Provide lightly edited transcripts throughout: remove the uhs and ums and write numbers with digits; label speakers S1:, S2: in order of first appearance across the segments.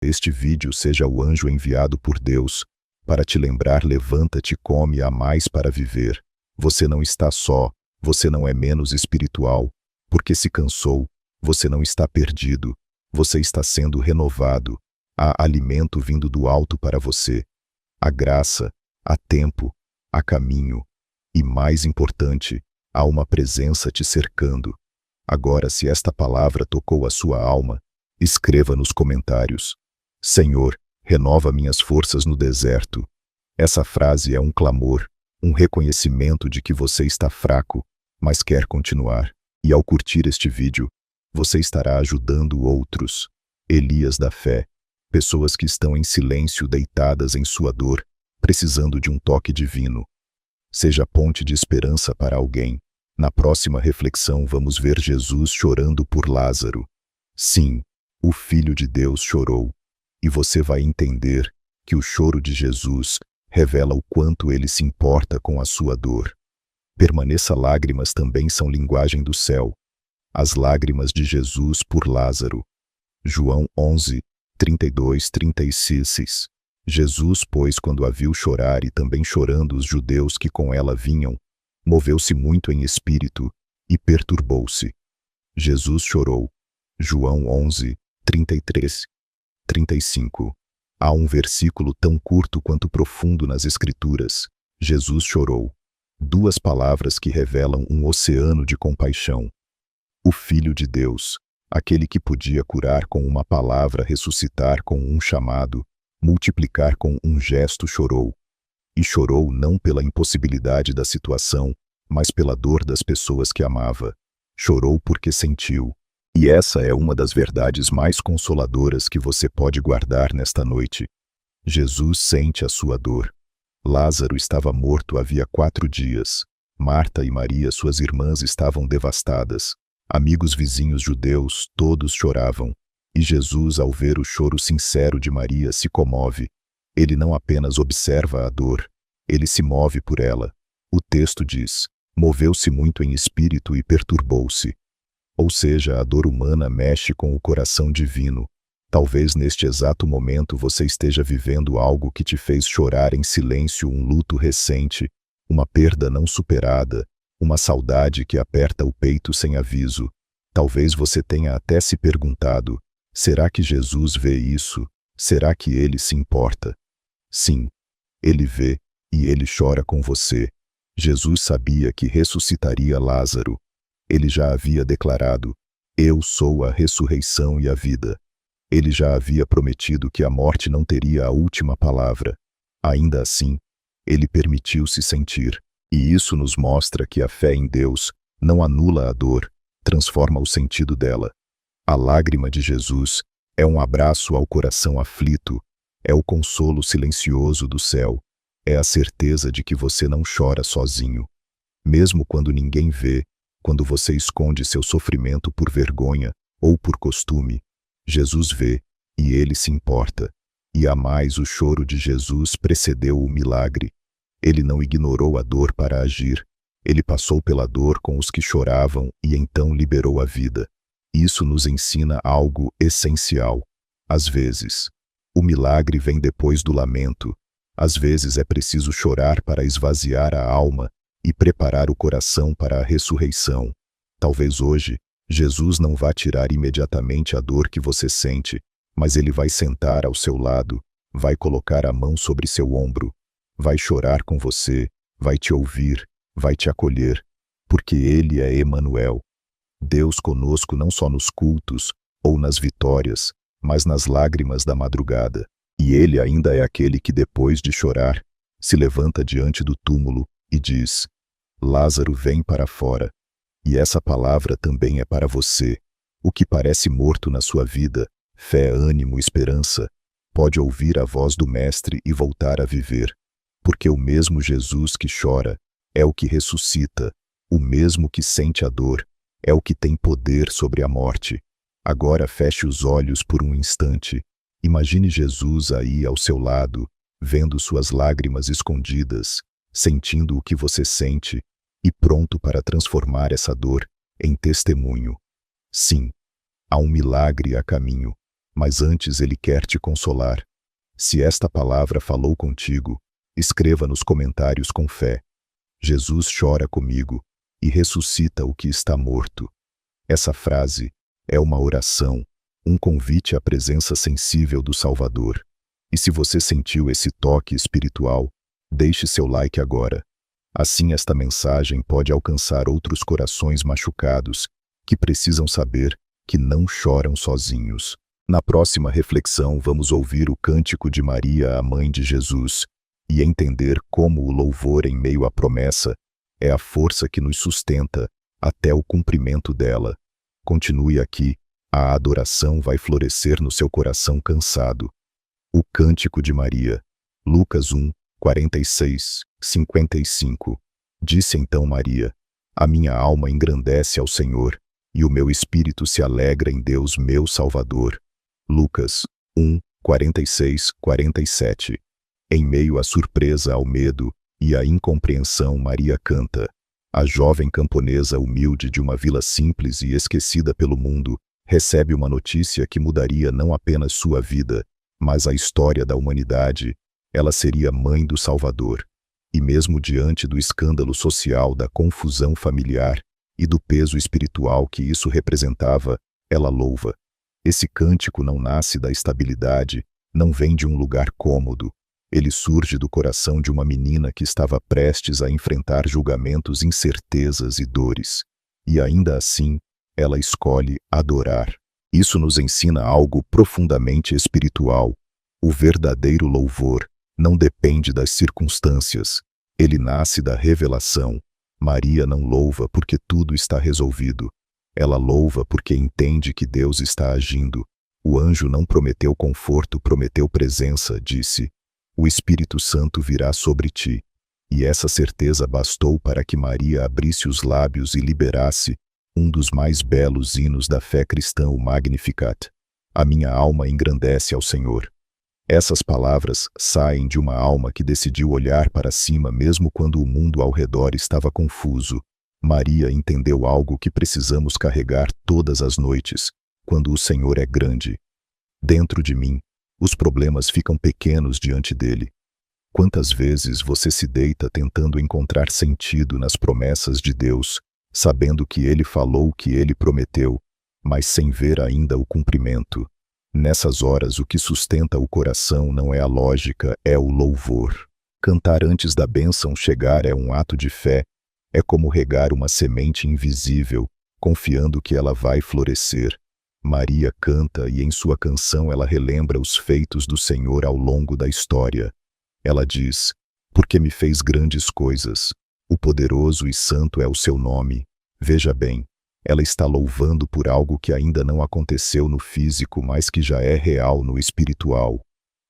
S1: este vídeo seja o anjo enviado por Deus para te lembrar: levanta-te, come, há mais para viver. Você não está só, você não é menos espiritual, porque se cansou, você não está perdido, você está sendo renovado. Há alimento vindo do alto para você. Há graça, há tempo, há caminho. E mais importante, há uma presença te cercando. Agora, se esta palavra tocou a sua alma, escreva nos comentários: Senhor, renova minhas forças no deserto. Essa frase é um clamor, um reconhecimento de que você está fraco, mas quer continuar. E ao curtir este vídeo, você estará ajudando outros. Elias da fé. Pessoas que estão em silêncio, deitadas em sua dor, precisando de um toque divino. Seja ponte de esperança para alguém. Na próxima reflexão vamos ver Jesus chorando por Lázaro. Sim, o Filho de Deus chorou. E você vai entender que o choro de Jesus revela o quanto ele se importa com a sua dor. Permaneça. Lágrimas também são linguagem do céu. As lágrimas de Jesus por Lázaro. João 11, 32-36. Jesus, pois, quando a viu chorar e também chorando os judeus que com ela vinham, moveu-se muito em espírito e perturbou-se. Jesus chorou. João 11, 33-35. Há um versículo tão curto quanto profundo nas Escrituras. Jesus chorou. Duas palavras que revelam um oceano de compaixão. O Filho de Deus, aquele que podia curar com uma palavra, ressuscitar com um chamado, multiplicar com um gesto, chorou. E chorou não pela impossibilidade da situação, mas pela dor das pessoas que amava. Chorou porque sentiu. E essa é uma das verdades mais consoladoras que você pode guardar nesta noite. Jesus sente a sua dor. Lázaro estava morto havia 4 dias. Marta e Maria, suas irmãs, estavam devastadas. Amigos, vizinhos judeus, todos choravam. E Jesus, ao ver o choro sincero de Maria, se comove. Ele não apenas observa a dor, ele se move por ela. O texto diz: moveu-se muito em espírito e perturbou-se. Ou seja, a dor humana mexe com o coração divino. Talvez neste exato momento você esteja vivendo algo que te fez chorar em silêncio, um luto recente, uma perda não superada, uma saudade que aperta o peito sem aviso. Talvez você tenha até se perguntado: será que Jesus vê isso? Será que ele se importa? Sim, ele vê, e ele chora com você. Jesus sabia que ressuscitaria Lázaro. Ele já havia declarado: eu sou a ressurreição e a vida. Ele já havia prometido que a morte não teria a última palavra. Ainda assim, ele permitiu-se sentir. E isso nos mostra que a fé em Deus não anula a dor, transforma o sentido dela. A lágrima de Jesus é um abraço ao coração aflito, é o consolo silencioso do céu, é a certeza de que você não chora sozinho. Mesmo quando ninguém vê, quando você esconde seu sofrimento por vergonha ou por costume, Jesus vê, e ele se importa. E a mais, o choro de Jesus precedeu o milagre. Ele não ignorou a dor para agir. Ele passou pela dor com os que choravam e então liberou a vida. Isso nos ensina algo essencial. Às vezes, o milagre vem depois do lamento. Às vezes é preciso chorar para esvaziar a alma e preparar o coração para a ressurreição. Talvez hoje, Jesus não vá tirar imediatamente a dor que você sente, mas ele vai sentar ao seu lado, vai colocar a mão sobre seu ombro, vai chorar com você, vai te ouvir, vai te acolher, porque ele é Emanuel. Deus conosco não só nos cultos ou nas vitórias, mas nas lágrimas da madrugada. E ele ainda é aquele que, depois de chorar, se levanta diante do túmulo e diz: Lázaro, vem para fora. E essa palavra também é para você. O que parece morto na sua vida, fé, ânimo, esperança, pode ouvir a voz do Mestre e voltar a viver. Porque o mesmo Jesus que chora é o que ressuscita, o mesmo que sente a dor é o que tem poder sobre a morte. Agora feche os olhos por um instante. Imagine Jesus aí ao seu lado, vendo suas lágrimas escondidas, sentindo o que você sente e pronto para transformar essa dor em testemunho. Sim, há um milagre a caminho, mas antes ele quer te consolar. Se esta palavra falou contigo, escreva nos comentários com fé. Jesus chora comigo e ressuscita o que está morto. Essa frase é uma oração, um convite à presença sensível do Salvador. E se você sentiu esse toque espiritual, deixe seu like agora. Assim esta mensagem pode alcançar outros corações machucados que precisam saber que não choram sozinhos. Na próxima reflexão vamos ouvir o cântico de Maria, a mãe de Jesus, e entender como o louvor em meio à promessa é a força que nos sustenta até o cumprimento dela. Continue aqui, a adoração vai florescer no seu coração cansado. O cântico de Maria, Lucas 1, 46, 55. Disse então Maria: a minha alma engrandece ao Senhor, e o meu espírito se alegra em Deus meu Salvador. Lucas 1, 46, 47. Em meio à surpresa, ao medo e à incompreensão, Maria canta. A jovem camponesa humilde de uma vila simples e esquecida pelo mundo recebe uma notícia que mudaria não apenas sua vida, mas a história da humanidade. Ela seria mãe do Salvador. E mesmo diante do escândalo social, da confusão familiar e do peso espiritual que isso representava, ela louva. Esse cântico não nasce da estabilidade, não vem de um lugar cômodo. Ele surge do coração de uma menina que estava prestes a enfrentar julgamentos, incertezas e dores. E ainda assim, ela escolhe adorar. Isso nos ensina algo profundamente espiritual. O verdadeiro louvor não depende das circunstâncias. Ele nasce da revelação. Maria não louva porque tudo está resolvido. Ela louva porque entende que Deus está agindo. O anjo não prometeu conforto, prometeu presença, disse: o Espírito Santo virá sobre ti. E essa certeza bastou para que Maria abrisse os lábios e liberasse um dos mais belos hinos da fé cristã, o Magnificat. A minha alma engrandece ao Senhor. Essas palavras saem de uma alma que decidiu olhar para cima mesmo quando o mundo ao redor estava confuso. Maria entendeu algo que precisamos carregar todas as noites, quando o Senhor é grande. Dentro de mim, os problemas ficam pequenos diante dele. Quantas vezes você se deita tentando encontrar sentido nas promessas de Deus, sabendo que Ele falou o que Ele prometeu, mas sem ver ainda o cumprimento? Nessas horas, o que sustenta o coração não é a lógica, é o louvor. Cantar antes da bênção chegar é um ato de fé, é como regar uma semente invisível, confiando que ela vai florescer. Maria canta e em sua canção ela relembra os feitos do Senhor ao longo da história. Ela diz: porque me fez grandes coisas, o poderoso e santo é o seu nome. Veja bem, ela está louvando por algo que ainda não aconteceu no físico, mas que já é real no espiritual.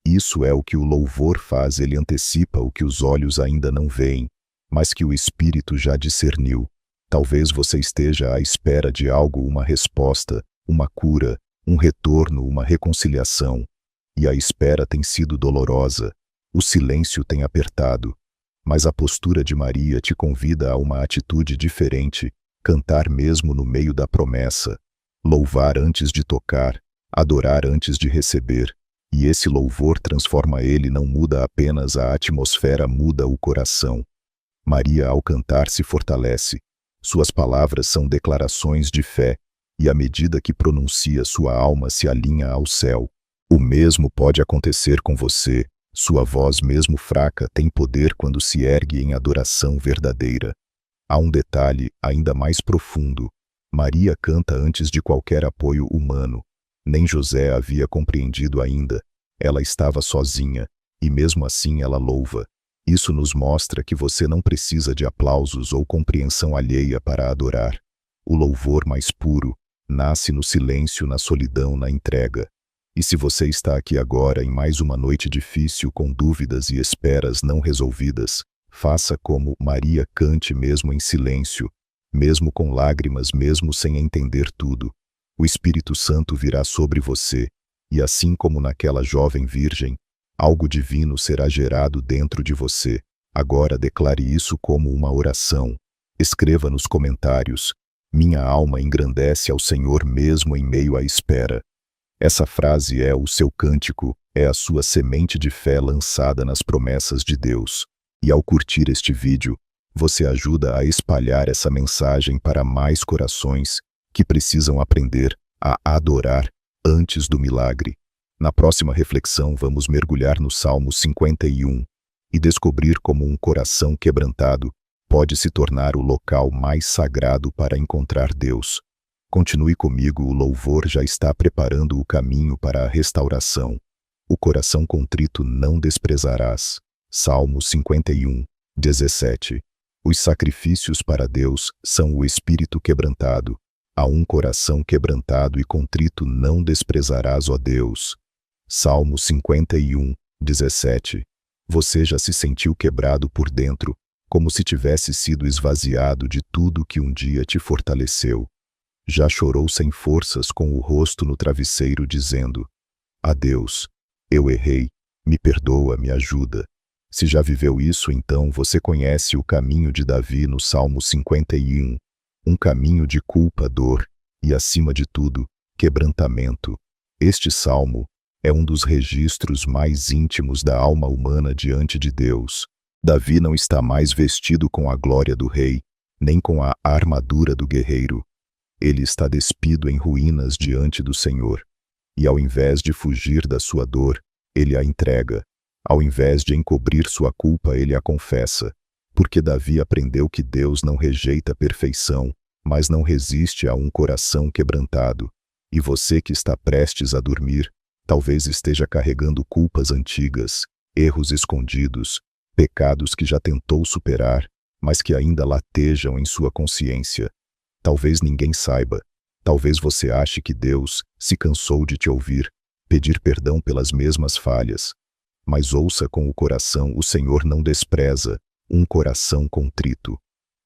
S1: Isso é o que o louvor faz, ele antecipa o que os olhos ainda não veem, mas que o espírito já discerniu. Talvez você esteja à espera de algo, uma resposta, uma cura, um retorno, uma reconciliação. E a espera tem sido dolorosa, o silêncio tem apertado. Mas a postura de Maria te convida a uma atitude diferente, cantar mesmo no meio da promessa, louvar antes de tocar, adorar antes de receber. E esse louvor transforma ele, não muda apenas a atmosfera, muda o coração. Maria, ao cantar, se fortalece. Suas palavras são declarações de fé, e à medida que pronuncia, sua alma se alinha ao céu. O mesmo pode acontecer com você. Sua voz, mesmo fraca, tem poder quando se ergue em adoração verdadeira. Há um detalhe ainda mais profundo. Maria canta antes de qualquer apoio humano. Nem José havia compreendido ainda. Ela estava sozinha, e mesmo assim ela louva. Isso nos mostra que você não precisa de aplausos ou compreensão alheia para adorar. O louvor mais puro nasce no silêncio, na solidão, na entrega. E se você está aqui agora em mais uma noite difícil, com dúvidas e esperas não resolvidas, faça como Maria, cante mesmo em silêncio, mesmo com lágrimas, mesmo sem entender tudo. O Espírito Santo virá sobre você, e assim como naquela jovem virgem, algo divino será gerado dentro de você. Agora declare isso como uma oração. Escreva nos comentários: minha alma engrandece ao Senhor mesmo em meio à espera. Essa frase é o seu cântico, é a sua semente de fé lançada nas promessas de Deus. E ao curtir este vídeo, você ajuda a espalhar essa mensagem para mais corações que precisam aprender a adorar antes do milagre. Na próxima reflexão, vamos mergulhar no Salmo 51 e descobrir como um coração quebrantado pode se tornar o local mais sagrado para encontrar Deus. Continue comigo, o louvor já está preparando o caminho para a restauração. O coração contrito não desprezarás. Salmo 51, 17. Os sacrifícios para Deus são o espírito quebrantado. A um coração quebrantado e contrito não desprezarás, ó Deus. Salmo 51, 17. Você já se sentiu quebrado por dentro, como se tivesse sido esvaziado de tudo que um dia te fortaleceu. Já chorou sem forças com o rosto no travesseiro dizendo: "Ah, Deus, eu errei, me perdoa, me ajuda." Se já viveu isso, então você conhece o caminho de Davi no Salmo 51, um caminho de culpa, dor e, acima de tudo, quebrantamento. Este salmo é um dos registros mais íntimos da alma humana diante de Deus. Davi não está mais vestido com a glória do rei, nem com a armadura do guerreiro. Ele está despido em ruínas diante do Senhor. E ao invés de fugir da sua dor, ele a entrega. Ao invés de encobrir sua culpa, ele a confessa. Porque Davi aprendeu que Deus não rejeita a perfeição, mas não resiste a um coração quebrantado. E você que está prestes a dormir, talvez esteja carregando culpas antigas, erros escondidos, pecados que já tentou superar, mas que ainda latejam em sua consciência. Talvez ninguém saiba. Talvez você ache que Deus se cansou de te ouvir, pedir perdão pelas mesmas falhas. Mas ouça com o coração: o Senhor não despreza um coração contrito.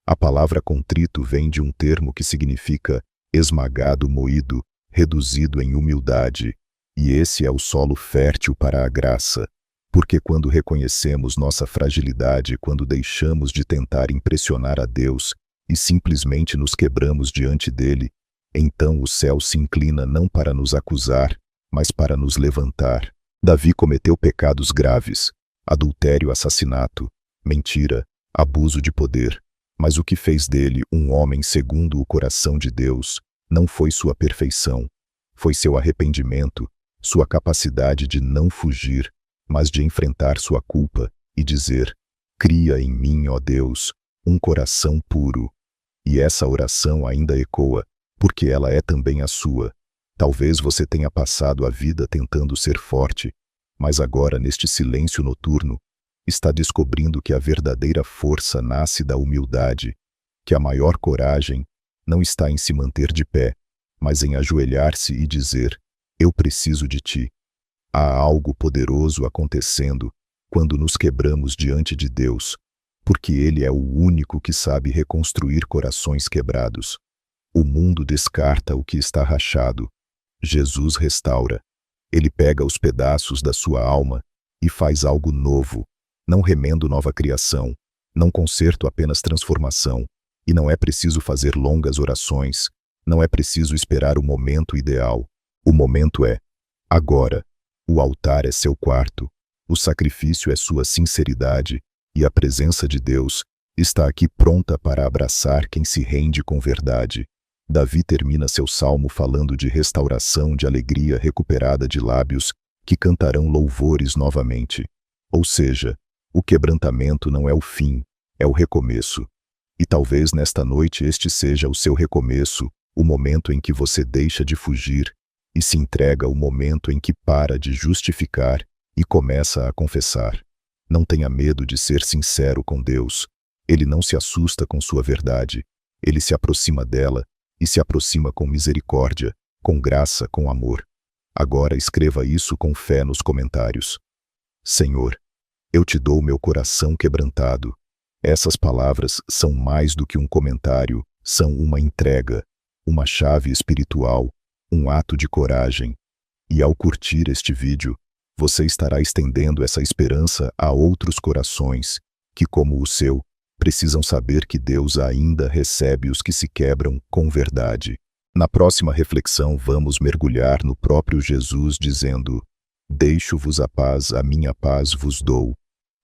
S1: A palavra contrito vem de um termo que significa esmagado, moído, reduzido em humildade. E esse é o solo fértil para a graça. Porque quando reconhecemos nossa fragilidade, quando deixamos de tentar impressionar a Deus e simplesmente nos quebramos diante dele, então o céu se inclina não para nos acusar, mas para nos levantar. Davi cometeu pecados graves: adultério, assassinato, mentira, abuso de poder. Mas o que fez dele um homem segundo o coração de Deus não foi sua perfeição, foi seu arrependimento, sua capacidade de não fugir, mas de enfrentar sua culpa e dizer: "Cria em mim, ó Deus, um coração puro." E essa oração ainda ecoa, porque ela é também a sua. Talvez você tenha passado a vida tentando ser forte, mas agora, neste silêncio noturno, está descobrindo que a verdadeira força nasce da humildade, que a maior coragem não está em se manter de pé, mas em ajoelhar-se e dizer: "Eu preciso de ti." Há algo poderoso acontecendo quando nos quebramos diante de Deus, porque Ele é o único que sabe reconstruir corações quebrados. O mundo descarta o que está rachado. Jesus restaura. Ele pega os pedaços da sua alma e faz algo novo. Não remendo nova criação, não conserto apenas transformação. E não é preciso fazer longas orações, não é preciso esperar o momento ideal. O momento é agora. O altar é seu quarto, o sacrifício é sua sinceridade, e a presença de Deus está aqui pronta para abraçar quem se rende com verdade. Davi termina seu salmo falando de restauração, de alegria recuperada, de lábios que cantarão louvores novamente. Ou seja, o quebrantamento não é o fim, é o recomeço. E talvez nesta noite este seja o seu recomeço, o momento em que você deixa de fugir e se entrega, o momento em que para de justificar e começa a confessar. Não tenha medo de ser sincero com Deus. Ele não se assusta com sua verdade. Ele se aproxima dela e se aproxima com misericórdia, com graça, com amor. Agora escreva isso com fé nos comentários. Senhor, eu te dou meu coração quebrantado. Essas palavras são mais do que um comentário, são uma entrega, uma chave espiritual, um ato de coragem. E ao curtir este vídeo, você estará estendendo essa esperança a outros corações que, como o seu, precisam saber que Deus ainda recebe os que se quebram com verdade. Na próxima reflexão, vamos mergulhar no próprio Jesus dizendo: Deixo-vos a minha paz vos dou.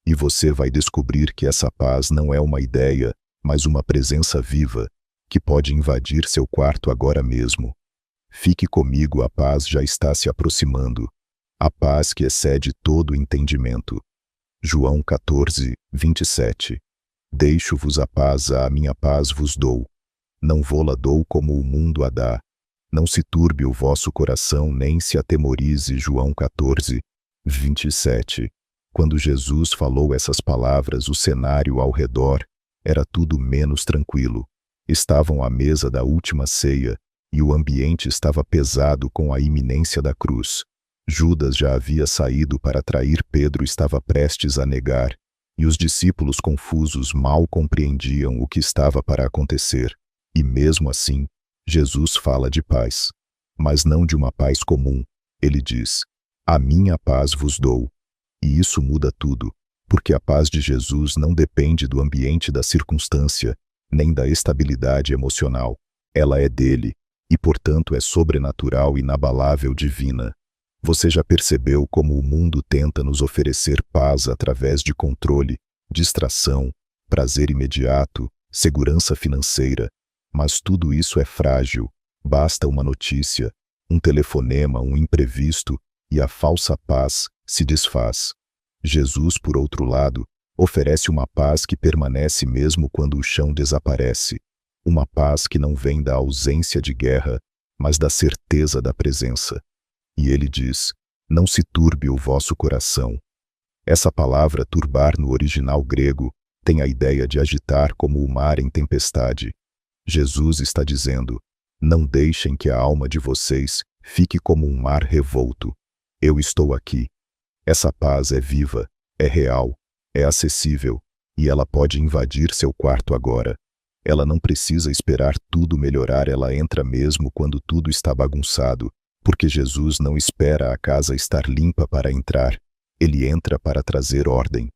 S1: E você vai descobrir que essa paz não é uma ideia, mas uma presença viva, que pode invadir seu quarto agora mesmo. Fique comigo, a paz já está se aproximando. A paz que excede todo entendimento. João 14, 27. Deixo-vos a minha paz vos dou. Não vô-la dou como o mundo a dá. Não se turbe o vosso coração, nem se atemorize. João 14, 27. Quando Jesus falou essas palavras, o cenário ao redor era tudo menos tranquilo. Estavam à mesa da última ceia, e o ambiente estava pesado com a iminência da cruz. Judas já havia saído para trair Pedro, estava prestes a negar, e os discípulos confusos mal compreendiam o que estava para acontecer. E mesmo assim, Jesus fala de paz. Mas não de uma paz comum. Ele diz: a minha paz vos dou. E isso muda tudo, porque a paz de Jesus não depende do ambiente, da circunstância, nem da estabilidade emocional. Ela é dele, e portanto é sobrenatural, inabalável, divina. Você já percebeu como o mundo tenta nos oferecer paz através de controle, distração, prazer imediato, segurança financeira? Mas tudo isso é frágil. Basta uma notícia, um telefonema, um imprevisto, e a falsa paz se desfaz. Jesus, por outro lado, oferece uma paz que permanece mesmo quando o chão desaparece. Uma paz que não vem da ausência de guerra, mas da certeza da presença. E ele diz: não se turbe o vosso coração. Essa palavra turbar no original grego tem a ideia de agitar como o mar em tempestade. Jesus está dizendo: não deixem que a alma de vocês fique como um mar revolto. Eu estou aqui. Essa paz é viva, é real, é acessível, e ela pode invadir seu quarto agora. Ela não precisa esperar tudo melhorar, ela entra mesmo quando tudo está bagunçado, porque Jesus não espera a casa estar limpa para entrar, ele entra para trazer ordem.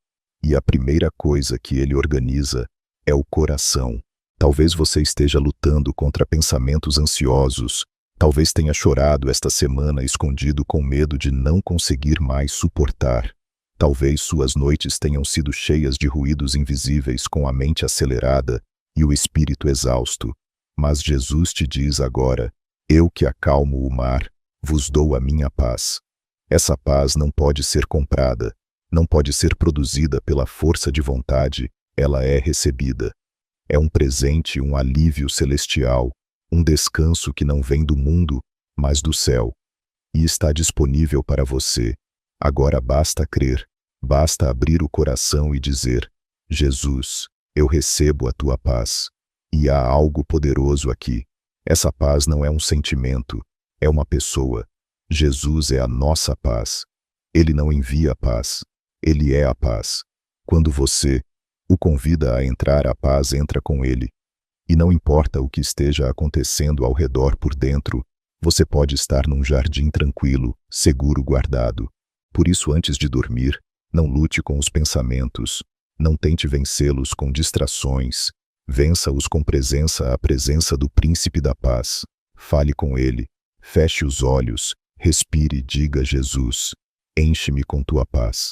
S1: E a primeira coisa que ele organiza é o coração. Talvez você esteja lutando contra pensamentos ansiosos, talvez tenha chorado esta semana escondido com medo de não conseguir mais suportar. Talvez suas noites tenham sido cheias de ruídos invisíveis, com a mente acelerada e o espírito exausto. Mas Jesus te diz agora: eu que acalmo o mar, vos dou a minha paz. Essa paz não pode ser comprada, não pode ser produzida pela força de vontade, ela é recebida. É um presente, um alívio celestial, um descanso que não vem do mundo, mas do céu. E está disponível para você. Agora basta crer, basta abrir o coração e dizer: Jesus, eu recebo a tua paz. E há algo poderoso aqui. Essa paz não é um sentimento, é uma pessoa. Jesus é a nossa paz. Ele não envia a paz, ele é a paz. Quando você o convida a entrar, a paz entra com ele. E não importa o que esteja acontecendo ao redor, por dentro, você pode estar num jardim tranquilo, seguro, guardado. Por isso, antes de dormir, não lute com os pensamentos, não tente vencê-los com distrações, vença-os com a presença do Príncipe da Paz. Fale com ele, feche os olhos, respire e diga: Jesus, enche-me com tua paz.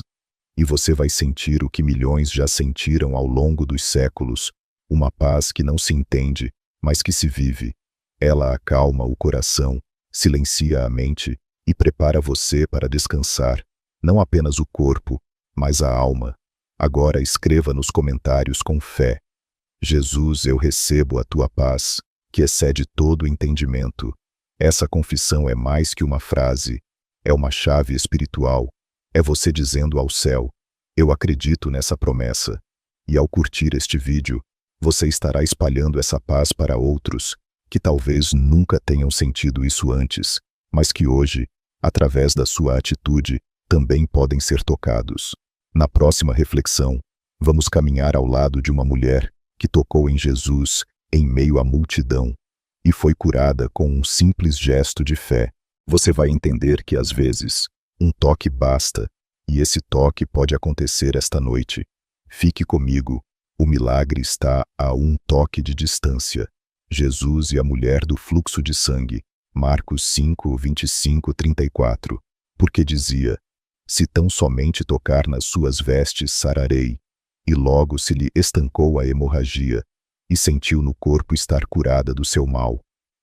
S1: E você vai sentir o que milhões já sentiram ao longo dos séculos, uma paz que não se entende, mas que se vive. Ela acalma o coração, silencia a mente e prepara você para descansar, não apenas o corpo, mas a alma. Agora escreva nos comentários com fé: Jesus, eu recebo a tua paz, que excede todo entendimento. Essa confissão é mais que uma frase, é uma chave espiritual. É você dizendo ao céu: eu acredito nessa promessa. E ao curtir este vídeo, você estará espalhando essa paz para outros, que talvez nunca tenham sentido isso antes, mas que hoje, através da sua atitude, também podem ser tocados. Na próxima reflexão, vamos caminhar ao lado de uma mulher que tocou em Jesus em meio à multidão e foi curada com um simples gesto de fé. Você vai entender que às vezes um toque basta, e esse toque pode acontecer esta noite. Fique comigo, o milagre está a um toque de distância. Jesus e a mulher do fluxo de sangue, Marcos 5, 25, 34, porque dizia: se tão somente tocar nas suas vestes, sararei. E logo se lhe estancou a hemorragia, e sentiu no corpo estar curada do seu mal.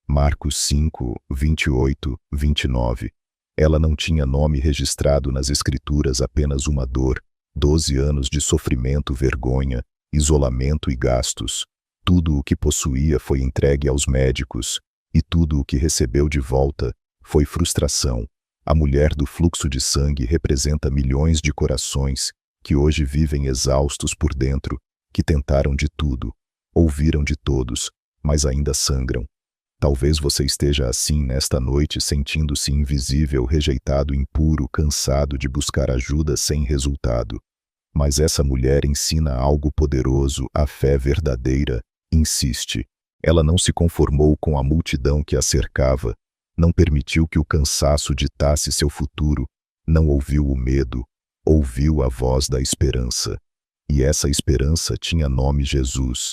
S1: Marcos 5, 28, 29. Ela não tinha nome registrado nas Escrituras, apenas uma dor, 12 anos de sofrimento, vergonha, isolamento e gastos. Tudo o que possuía foi entregue aos médicos, e tudo o que recebeu de volta foi frustração. A mulher do fluxo de sangue representa milhões de corações que hoje vivem exaustos por dentro, que tentaram de tudo, ouviram de todos, mas ainda sangram. Talvez você esteja assim nesta noite, sentindo-se invisível, rejeitado, impuro, cansado de buscar ajuda sem resultado. Mas essa mulher ensina algo poderoso, a fé verdadeira insiste. Ela não se conformou com a multidão que a cercava, não permitiu que o cansaço ditasse seu futuro, não ouviu o medo, ouviu a voz da esperança. E essa esperança tinha nome: Jesus.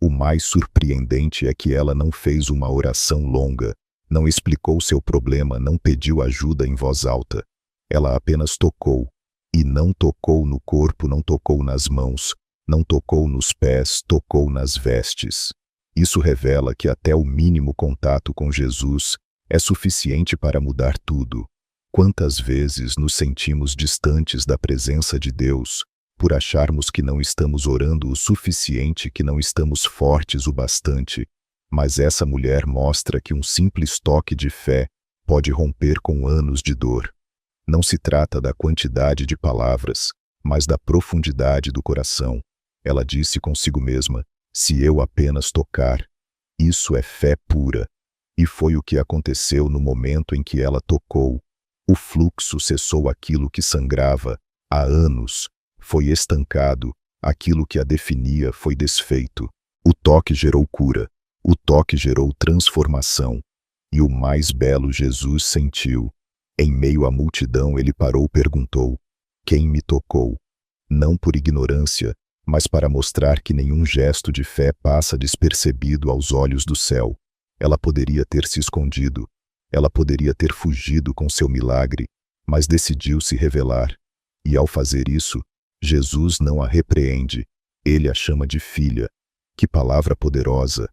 S1: O mais surpreendente é que ela não fez uma oração longa, não explicou seu problema, não pediu ajuda em voz alta. Ela apenas tocou. E não tocou no corpo, não tocou nas mãos, não tocou nos pés, tocou nas vestes. Isso revela que até o mínimo contato com Jesus é suficiente para mudar tudo. Quantas vezes nos sentimos distantes da presença de Deus, por acharmos que não estamos orando o suficiente, que não estamos fortes o bastante. Mas essa mulher mostra que um simples toque de fé pode romper com anos de dor. Não se trata da quantidade de palavras, mas da profundidade do coração. Ela disse consigo mesma: se eu apenas tocar. Isso é fé pura. E foi o que aconteceu no momento em que ela tocou. O fluxo cessou, aquilo que sangrava há anos foi estancado, aquilo que a definia foi desfeito. O toque gerou cura, o toque gerou transformação. E o mais belo, Jesus sentiu. Em meio à multidão ele parou, perguntou: quem me tocou? Não por ignorância, mas para mostrar que nenhum gesto de fé passa despercebido aos olhos do céu. Ela poderia ter se escondido, ela poderia ter fugido com seu milagre, mas decidiu se revelar. E ao fazer isso, Jesus não a repreende, ele a chama de filha. Que palavra poderosa!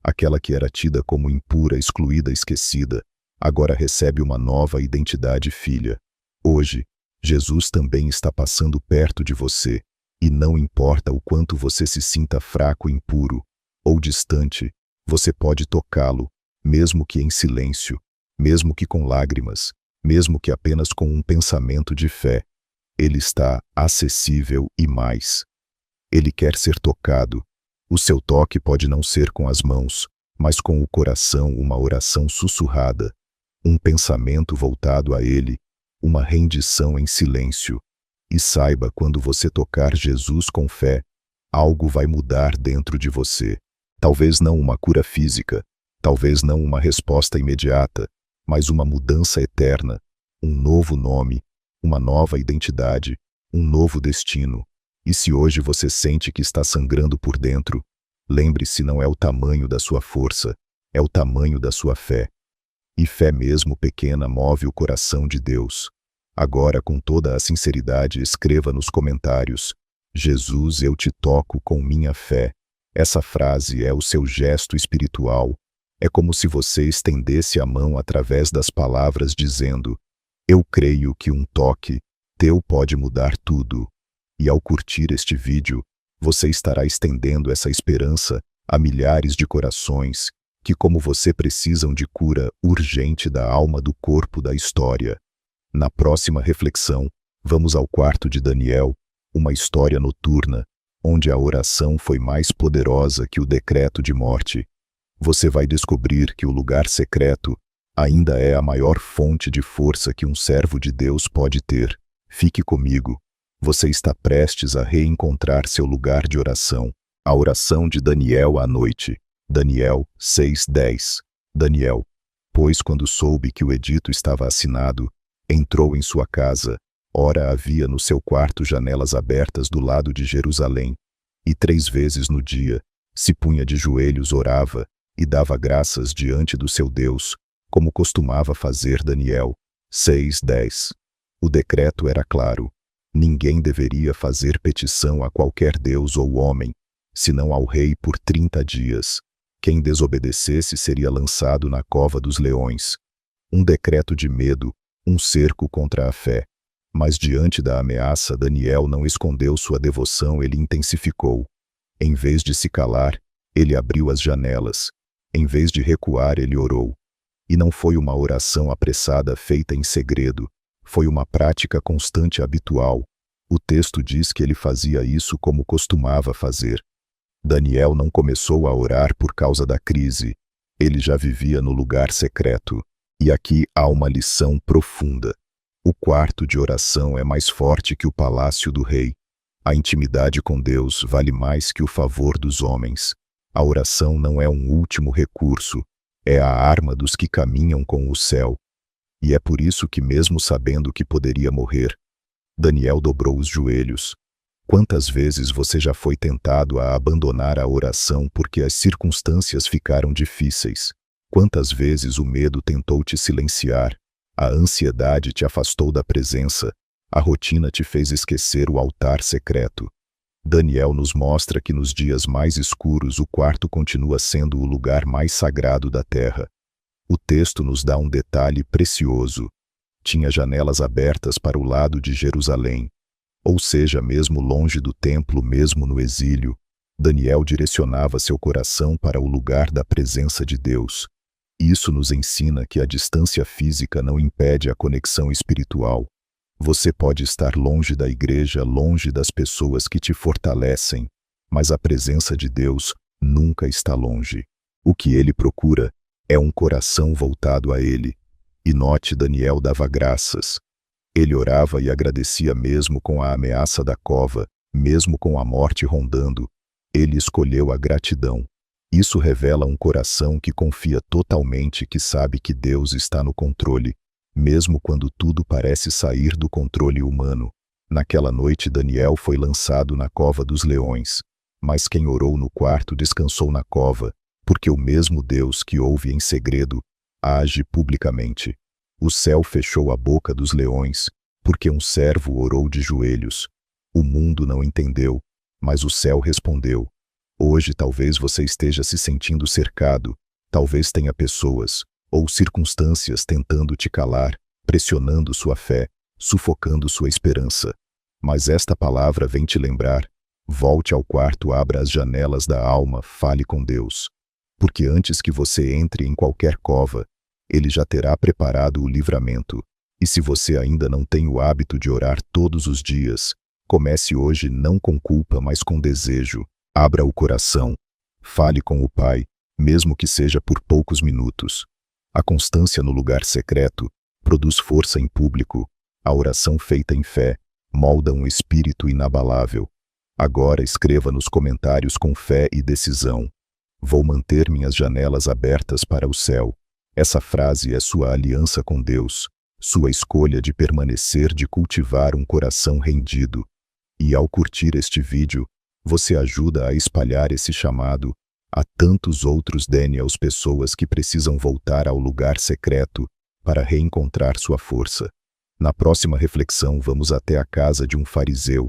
S1: Aquela que era tida como impura, excluída, esquecida, agora recebe uma nova identidade, filha. Hoje, Jesus também está passando perto de você, e não importa o quanto você se sinta fraco, impuro ou distante, você pode tocá-lo, mesmo que em silêncio, mesmo que com lágrimas, mesmo que apenas com um pensamento de fé. Ele está acessível e mais. Ele quer ser tocado. O seu toque pode não ser com as mãos, mas com o coração, uma oração sussurrada, um pensamento voltado a Ele, uma rendição em silêncio. E saiba, quando você tocar Jesus com fé, algo vai mudar dentro de você. Talvez não uma cura física, talvez não uma resposta imediata, mas uma mudança eterna, um novo nome, uma nova identidade, um novo destino. E se hoje você sente que está sangrando por dentro, lembre-se, não é o tamanho da sua força, é o tamanho da sua fé. E fé mesmo pequena move o coração de Deus. Agora, com toda a sinceridade, escreva nos comentários: Jesus, eu te toco com minha fé. Essa frase é o seu gesto espiritual. É como se você estendesse a mão através das palavras dizendo: eu creio que um toque teu pode mudar tudo. E ao curtir este vídeo, você estará estendendo essa esperança a milhares de corações que, como você, precisam de cura urgente da alma, do corpo, da história. Na próxima reflexão, vamos ao quarto de Daniel, uma história noturna, onde a oração foi mais poderosa que o decreto de morte. Você vai descobrir que o lugar secreto ainda é a maior fonte de força que um servo de Deus pode ter. Fique comigo. Você está prestes a reencontrar seu lugar de oração. A oração de Daniel à noite. Daniel 6:10. Daniel, pois quando soube que o edito estava assinado, entrou em sua casa. Ora, havia no seu quarto janelas abertas do lado de Jerusalém. E 3 vezes no dia se punha de joelhos, orava e dava graças diante do seu Deus, como costumava fazer Daniel. 6:10. O decreto era claro. Ninguém deveria fazer petição a qualquer deus ou homem, senão ao rei por 30 dias. Quem desobedecesse seria lançado na cova dos leões. Um decreto de medo, um cerco contra a fé. Mas diante da ameaça, Daniel não escondeu sua devoção, ele intensificou. Em vez de se calar, ele abriu as janelas. Em vez de recuar, ele orou. E não foi uma oração apressada feita em segredo, foi uma prática constante habitual. O texto diz que ele fazia isso como costumava fazer. Daniel não começou a orar por causa da crise. Ele já vivia no lugar secreto. E aqui há uma lição profunda. O quarto de oração é mais forte que o palácio do rei. A intimidade com Deus vale mais que o favor dos homens. A oração não é um último recurso, é a arma dos que caminham com o céu. E é por isso que, mesmo sabendo que poderia morrer, Daniel dobrou os joelhos. Quantas vezes você já foi tentado a abandonar a oração porque as circunstâncias ficaram difíceis? Quantas vezes o medo tentou te silenciar? A ansiedade te afastou da presença, a rotina te fez esquecer o altar secreto. Daniel nos mostra que nos dias mais escuros o quarto continua sendo o lugar mais sagrado da terra. O texto nos dá um detalhe precioso. Tinha janelas abertas para o lado de Jerusalém. Ou seja, mesmo longe do templo, mesmo no exílio, Daniel direcionava seu coração para o lugar da presença de Deus. Isso nos ensina que a distância física não impede a conexão espiritual. Você pode estar longe da igreja, longe das pessoas que te fortalecem, mas a presença de Deus nunca está longe. O que ele procura é um coração voltado a ele. E note, Daniel dava graças. Ele orava e agradecia mesmo com a ameaça da cova, mesmo com a morte rondando. Ele escolheu a gratidão. Isso revela um coração que confia totalmente, que sabe que Deus está no controle, mesmo quando tudo parece sair do controle humano. Naquela noite, Daniel foi lançado na cova dos leões, mas quem orou no quarto descansou na cova, porque o mesmo Deus que ouve em segredo age publicamente. O céu fechou a boca dos leões, porque um servo orou de joelhos. O mundo não entendeu, mas o céu respondeu. Hoje talvez você esteja se sentindo cercado, talvez tenha pessoas ou circunstâncias tentando te calar, pressionando sua fé, sufocando sua esperança. Mas esta palavra vem te lembrar: volte ao quarto, abra as janelas da alma, fale com Deus. Porque antes que você entre em qualquer cova, Ele já terá preparado o livramento. E se você ainda não tem o hábito de orar todos os dias, comece hoje, não com culpa, mas com desejo. Abra o coração. Fale com o Pai, mesmo que seja por poucos minutos. A constância no lugar secreto produz força em público. A oração feita em fé molda um espírito inabalável. Agora escreva nos comentários com fé e decisão: vou manter minhas janelas abertas para o céu. Essa frase é sua aliança com Deus, sua escolha de permanecer, de cultivar um coração rendido. E ao curtir este vídeo, você ajuda a espalhar esse chamado a tantos outros Daniels, pessoas que precisam voltar ao lugar secreto para reencontrar sua força. Na próxima reflexão, vamos até a casa de um fariseu,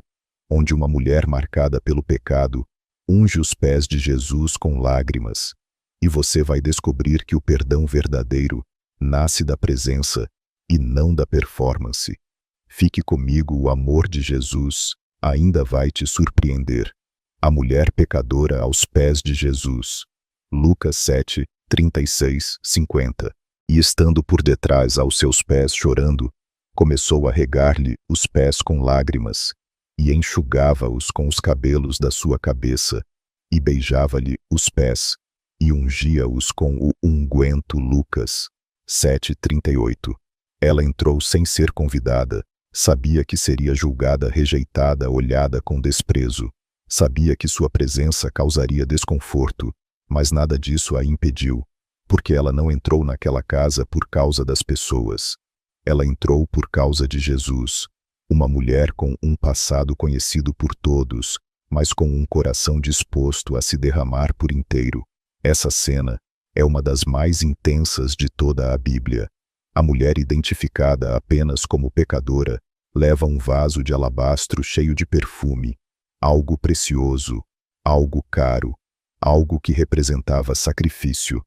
S1: onde uma mulher marcada pelo pecado unge os pés de Jesus com lágrimas. E você vai descobrir que o perdão verdadeiro nasce da presença e não da performance. Fique comigo, o amor de Jesus ainda vai te surpreender. A mulher pecadora aos pés de Jesus. Lucas 7, 36, 50. E estando por detrás aos seus pés chorando, começou a regar-lhe os pés com lágrimas, e enxugava-os com os cabelos da sua cabeça, e beijava-lhe os pés, e ungia-os com o unguento. Lucas 7, 38. Ela entrou sem ser convidada, sabia que seria julgada, rejeitada, olhada com desprezo. Sabia que sua presença causaria desconforto, mas nada disso a impediu, porque ela não entrou naquela casa por causa das pessoas. Ela entrou por causa de Jesus, uma mulher com um passado conhecido por todos, mas com um coração disposto a se derramar por inteiro. Essa cena É uma das mais intensas de toda a Bíblia. A mulher identificada apenas como pecadora leva um vaso de alabastro cheio de perfume, algo precioso, algo caro, algo que representava sacrifício.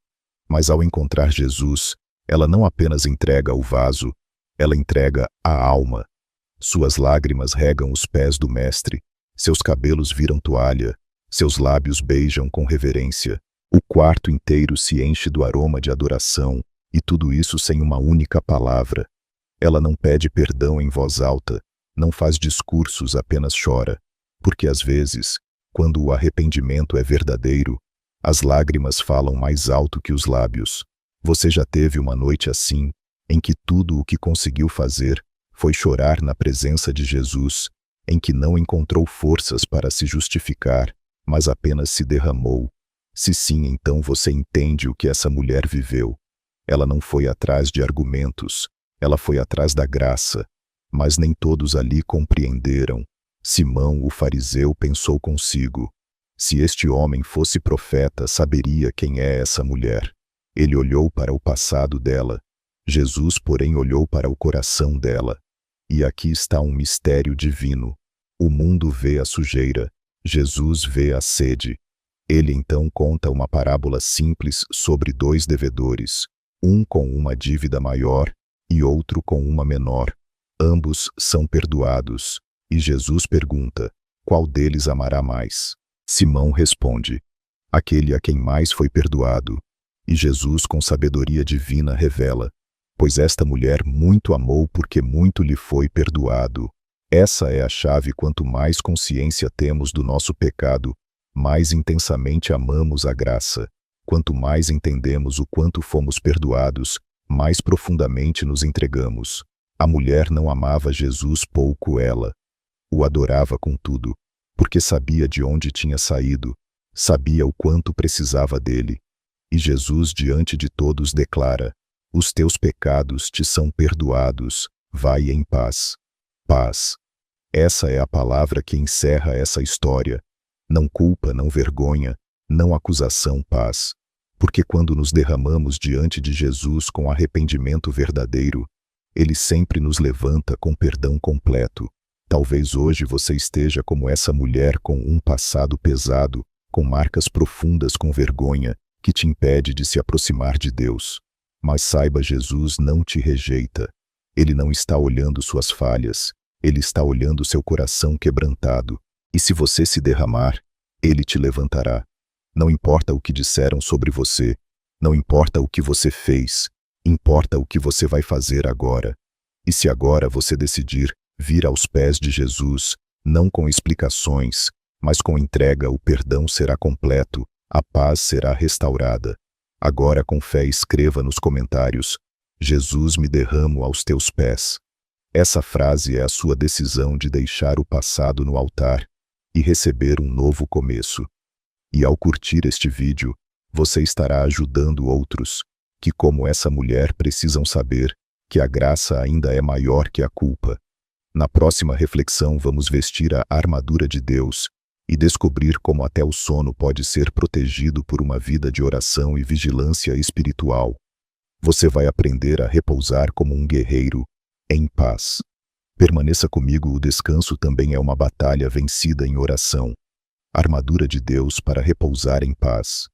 S1: Mas ao encontrar Jesus, ela não apenas entrega o vaso, ela entrega a alma. Suas lágrimas regam os pés do Mestre, seus cabelos viram toalha, seus lábios beijam com reverência. O quarto inteiro se enche do aroma de adoração, e tudo isso sem uma única palavra. Ela não pede perdão em voz alta, não faz discursos, apenas chora. Porque às vezes, quando o arrependimento é verdadeiro, as lágrimas falam mais alto que os lábios. Você já teve uma noite assim, em que tudo o que conseguiu fazer foi chorar na presença de Jesus, em que não encontrou forças para se justificar, mas apenas se derramou? Se sim, então você entende o que essa mulher viveu. Ela não foi atrás de argumentos, ela foi atrás da graça. Mas nem todos ali compreenderam. Simão, o fariseu, pensou consigo: se este homem fosse profeta, saberia quem é essa mulher. Ele olhou para o passado dela. Jesus, porém, olhou para o coração dela. E aqui está um mistério divino. O mundo vê a sujeira, Jesus vê a sede. Ele então conta uma parábola simples sobre dois devedores, um com uma dívida maior e outro com uma menor. Ambos são perdoados, e Jesus pergunta: qual deles amará mais? Simão responde: aquele a quem mais foi perdoado. E Jesus, com sabedoria divina, revela: pois esta mulher muito amou porque muito lhe foi perdoado. Essa é a chave. Quanto mais consciência temos do nosso pecado, mais intensamente amamos a graça. Quanto mais entendemos o quanto fomos perdoados, mais profundamente nos entregamos. A mulher não amava Jesus pouco, ela o adorava com tudo, porque sabia de onde tinha saído, sabia o quanto precisava dele. E Jesus, diante de todos, declara: os teus pecados te são perdoados, vai em paz. Paz. Essa é a palavra que encerra essa história. Não culpa, não vergonha, não acusação, paz. Porque quando nos derramamos diante de Jesus com arrependimento verdadeiro, Ele sempre nos levanta com perdão completo. Talvez hoje você esteja como essa mulher, com um passado pesado, com marcas profundas, com vergonha, que te impede de se aproximar de Deus. Mas saiba, Jesus não te rejeita. Ele não está olhando suas falhas, Ele está olhando seu coração quebrantado. E se você se derramar, Ele te levantará. Não importa o que disseram sobre você, não importa o que você fez, importa o que você vai fazer agora. E se agora você decidir vir aos pés de Jesus, não com explicações, mas com entrega, o perdão será completo, a paz será restaurada. Agora, com fé, escreva nos comentários: Jesus, me derramo aos teus pés. Essa frase é a sua decisão de deixar o passado no altar e receber um novo começo. E ao curtir este vídeo, você estará ajudando outros, que como essa mulher precisam saber que a graça ainda é maior que a culpa. Na próxima reflexão vamos vestir a armadura de Deus e descobrir como até o sono pode ser protegido por uma vida de oração e vigilância espiritual. Você vai aprender a repousar como um guerreiro, em paz. Permaneça comigo, o descanso também é uma batalha vencida em oração. Armadura de Deus para repousar em paz.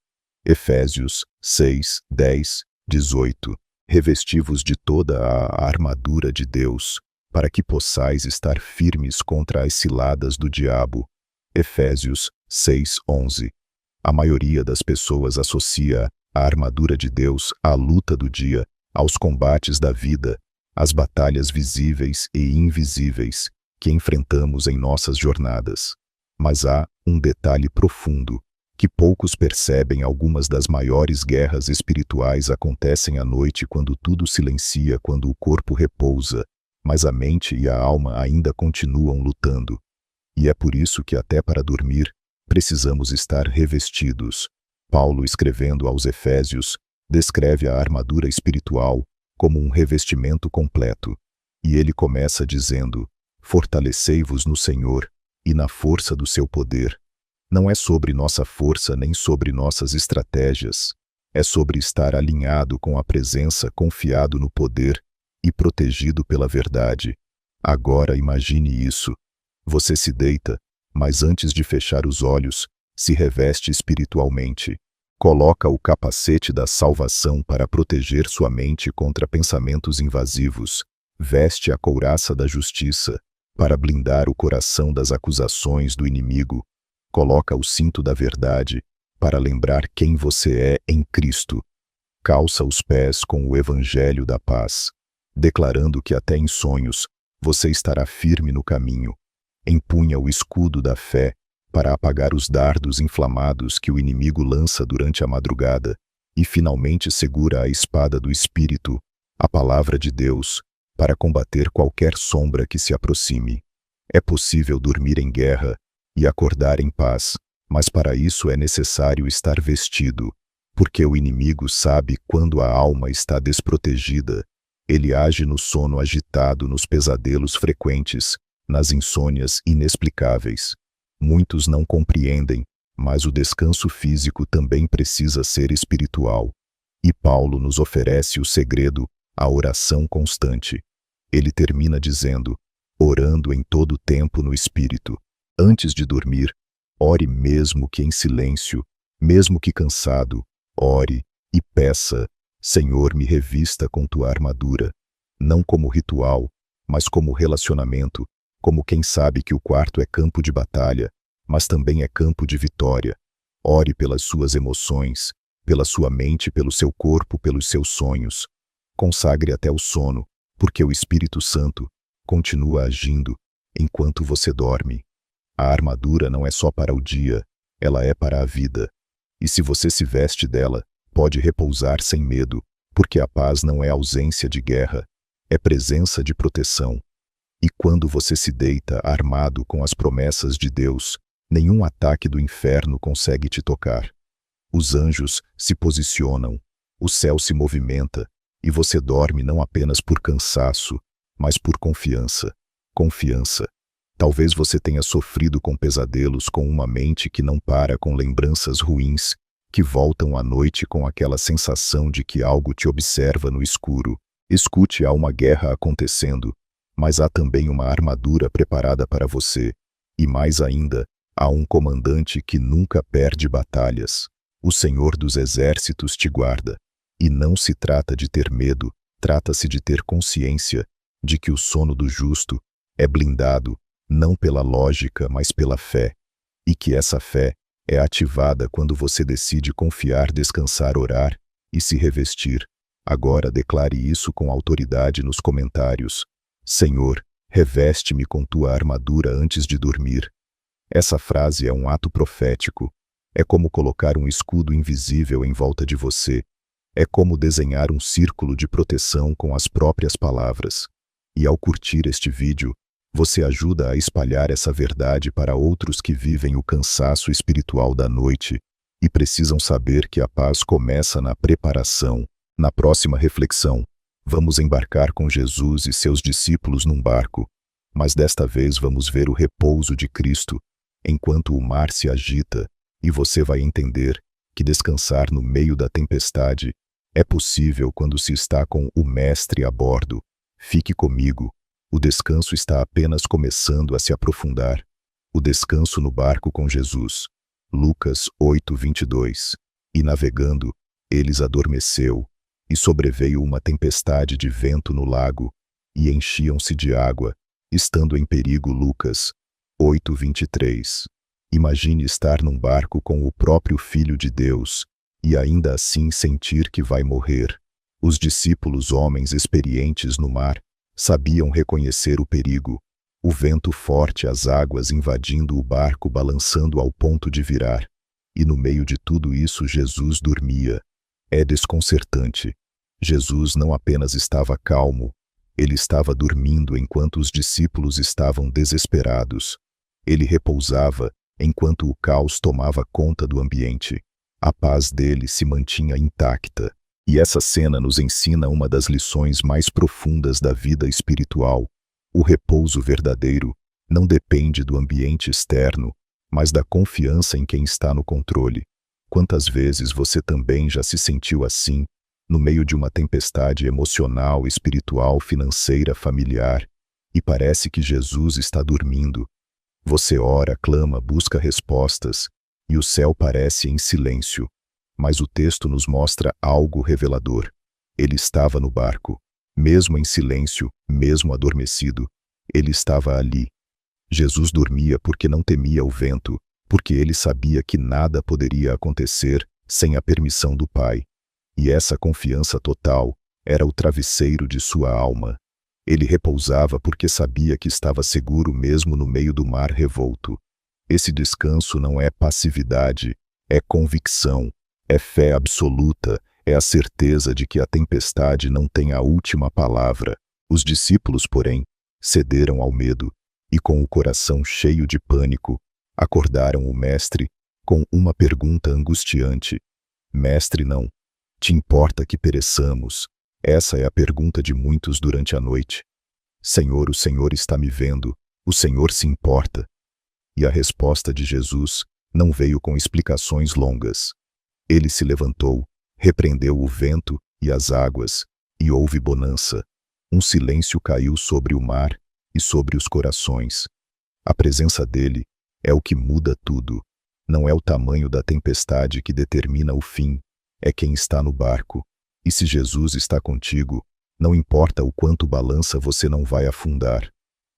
S1: Efésios 6, 10, 18. Revesti-vos de toda a armadura de Deus, para que possais estar firmes contra as ciladas do diabo. Efésios 6, 11. A maioria das pessoas associa a armadura de Deus à luta do dia, aos combates da vida, às batalhas visíveis e invisíveis que enfrentamos em nossas jornadas. Mas há um detalhe profundo, que poucos percebem: algumas das maiores guerras espirituais acontecem à noite, quando tudo silencia, quando o corpo repousa, mas a mente e a alma ainda continuam lutando. E é por isso que até para dormir, precisamos estar revestidos. Paulo, escrevendo aos Efésios, descreve a armadura espiritual como um revestimento completo. E ele começa dizendo: fortalecei-vos no Senhor e na força do seu poder. Não é sobre nossa força nem sobre nossas estratégias. É sobre estar alinhado com a presença, confiado no poder e protegido pela verdade. Agora imagine isso. Você se deita, mas antes de fechar os olhos, se reveste espiritualmente. Coloca o capacete da salvação para proteger sua mente contra pensamentos invasivos. Veste a couraça da justiça para blindar o coração das acusações do inimigo. Coloca o cinto da verdade para lembrar quem você é em Cristo. Calça os pés com o evangelho da paz, declarando que até em sonhos você estará firme no caminho. Empunha o escudo da fé para apagar os dardos inflamados que o inimigo lança durante a madrugada e finalmente segura a espada do Espírito, a palavra de Deus, para combater qualquer sombra que se aproxime. É possível dormir em guerra e acordar em paz, mas para isso é necessário estar vestido, porque o inimigo sabe quando a alma está desprotegida. Ele age no sono agitado, nos pesadelos frequentes, nas insônias inexplicáveis. Muitos não compreendem, mas o descanso físico também precisa ser espiritual. E Paulo nos oferece o segredo, a oração constante. Ele termina dizendo, orando em todo tempo no Espírito. Antes de dormir, ore mesmo que em silêncio, mesmo que cansado, ore e peça, Senhor, me revista com tua armadura, não como ritual, mas como relacionamento, como quem sabe que o quarto é campo de batalha, mas também é campo de vitória. Ore pelas suas emoções, pela sua mente, pelo seu corpo, pelos seus sonhos. Consagre até o sono, porque o Espírito Santo continua agindo enquanto você dorme. A armadura não é só para o dia, ela é para a vida. E se você se veste dela, pode repousar sem medo, porque a paz não é ausência de guerra, é presença de proteção. E quando você se deita armado com as promessas de Deus, nenhum ataque do inferno consegue te tocar. Os anjos se posicionam, o céu se movimenta, e você dorme não apenas por cansaço, mas por confiança. Confiança. Talvez você tenha sofrido com pesadelos, com uma mente que não para, com lembranças ruins, que voltam à noite com aquela sensação de que algo te observa no escuro. Escute, há uma guerra acontecendo, mas há também uma armadura preparada para você. E mais ainda, há um comandante que nunca perde batalhas. O Senhor dos Exércitos te guarda. E não se trata de ter medo, trata-se de ter consciência de que o sono do justo é blindado, não pela lógica, mas pela fé. E que essa fé é ativada quando você decide confiar, descansar, orar e se revestir. Agora declare isso com autoridade nos comentários. Senhor, reveste-me com tua armadura antes de dormir. Essa frase é um ato profético. É como colocar um escudo invisível em volta de você. É como desenhar um círculo de proteção com as próprias palavras. E ao curtir este vídeo, você ajuda a espalhar essa verdade para outros que vivem o cansaço espiritual da noite e precisam saber que a paz começa na preparação. Na próxima reflexão, vamos embarcar com Jesus e seus discípulos num barco, mas desta vez vamos ver o repouso de Cristo enquanto o mar se agita, e você vai entender que descansar no meio da tempestade é possível quando se está com o Mestre a bordo. Fique comigo. O descanso está apenas começando a se aprofundar. O descanso no barco com Jesus. Lucas 8:22. E navegando, eles adormeceu, e sobreveio uma tempestade de vento no lago, e enchiam-se de água, estando em perigo. Lucas 8:23. Imagine estar num barco com o próprio Filho de Deus, e ainda assim sentir que vai morrer. Os discípulos, homens experientes no mar, sabiam reconhecer o perigo. O vento forte, as águas invadindo o barco, balançando ao ponto de virar. E no meio de tudo isso Jesus dormia. É desconcertante. Jesus não apenas estava calmo, ele estava dormindo enquanto os discípulos estavam desesperados. Ele repousava enquanto o caos tomava conta do ambiente. A paz dele se mantinha intacta. E essa cena nos ensina uma das lições mais profundas da vida espiritual. O repouso verdadeiro não depende do ambiente externo, mas da confiança em quem está no controle. Quantas vezes você também já se sentiu assim, no meio de uma tempestade emocional, espiritual, financeira, familiar, e parece que Jesus está dormindo? Você ora, clama, busca respostas, e o céu parece em silêncio. Mas o texto nos mostra algo revelador. Ele estava no barco. Mesmo em silêncio, mesmo adormecido, ele estava ali. Jesus dormia porque não temia o vento, porque ele sabia que nada poderia acontecer sem a permissão do Pai. E essa confiança total era o travesseiro de sua alma. Ele repousava porque sabia que estava seguro mesmo no meio do mar revolto. Esse descanso não é passividade, é convicção, é fé absoluta, é a certeza de que a tempestade não tem a última palavra. Os discípulos, porém, cederam ao medo e, com o coração cheio de pânico, acordaram o Mestre com uma pergunta angustiante. Mestre, não te importa que pereçamos? Essa é a pergunta de muitos durante a noite. Senhor, o Senhor está me vendo, o Senhor se importa. E a resposta de Jesus não veio com explicações longas. Ele se levantou, repreendeu o vento e as águas, e houve bonança. Um silêncio caiu sobre o mar e sobre os corações. A presença dele é o que muda tudo. Não é o tamanho da tempestade que determina o fim, é quem está no barco. E se Jesus está contigo, não importa o quanto balança, você não vai afundar.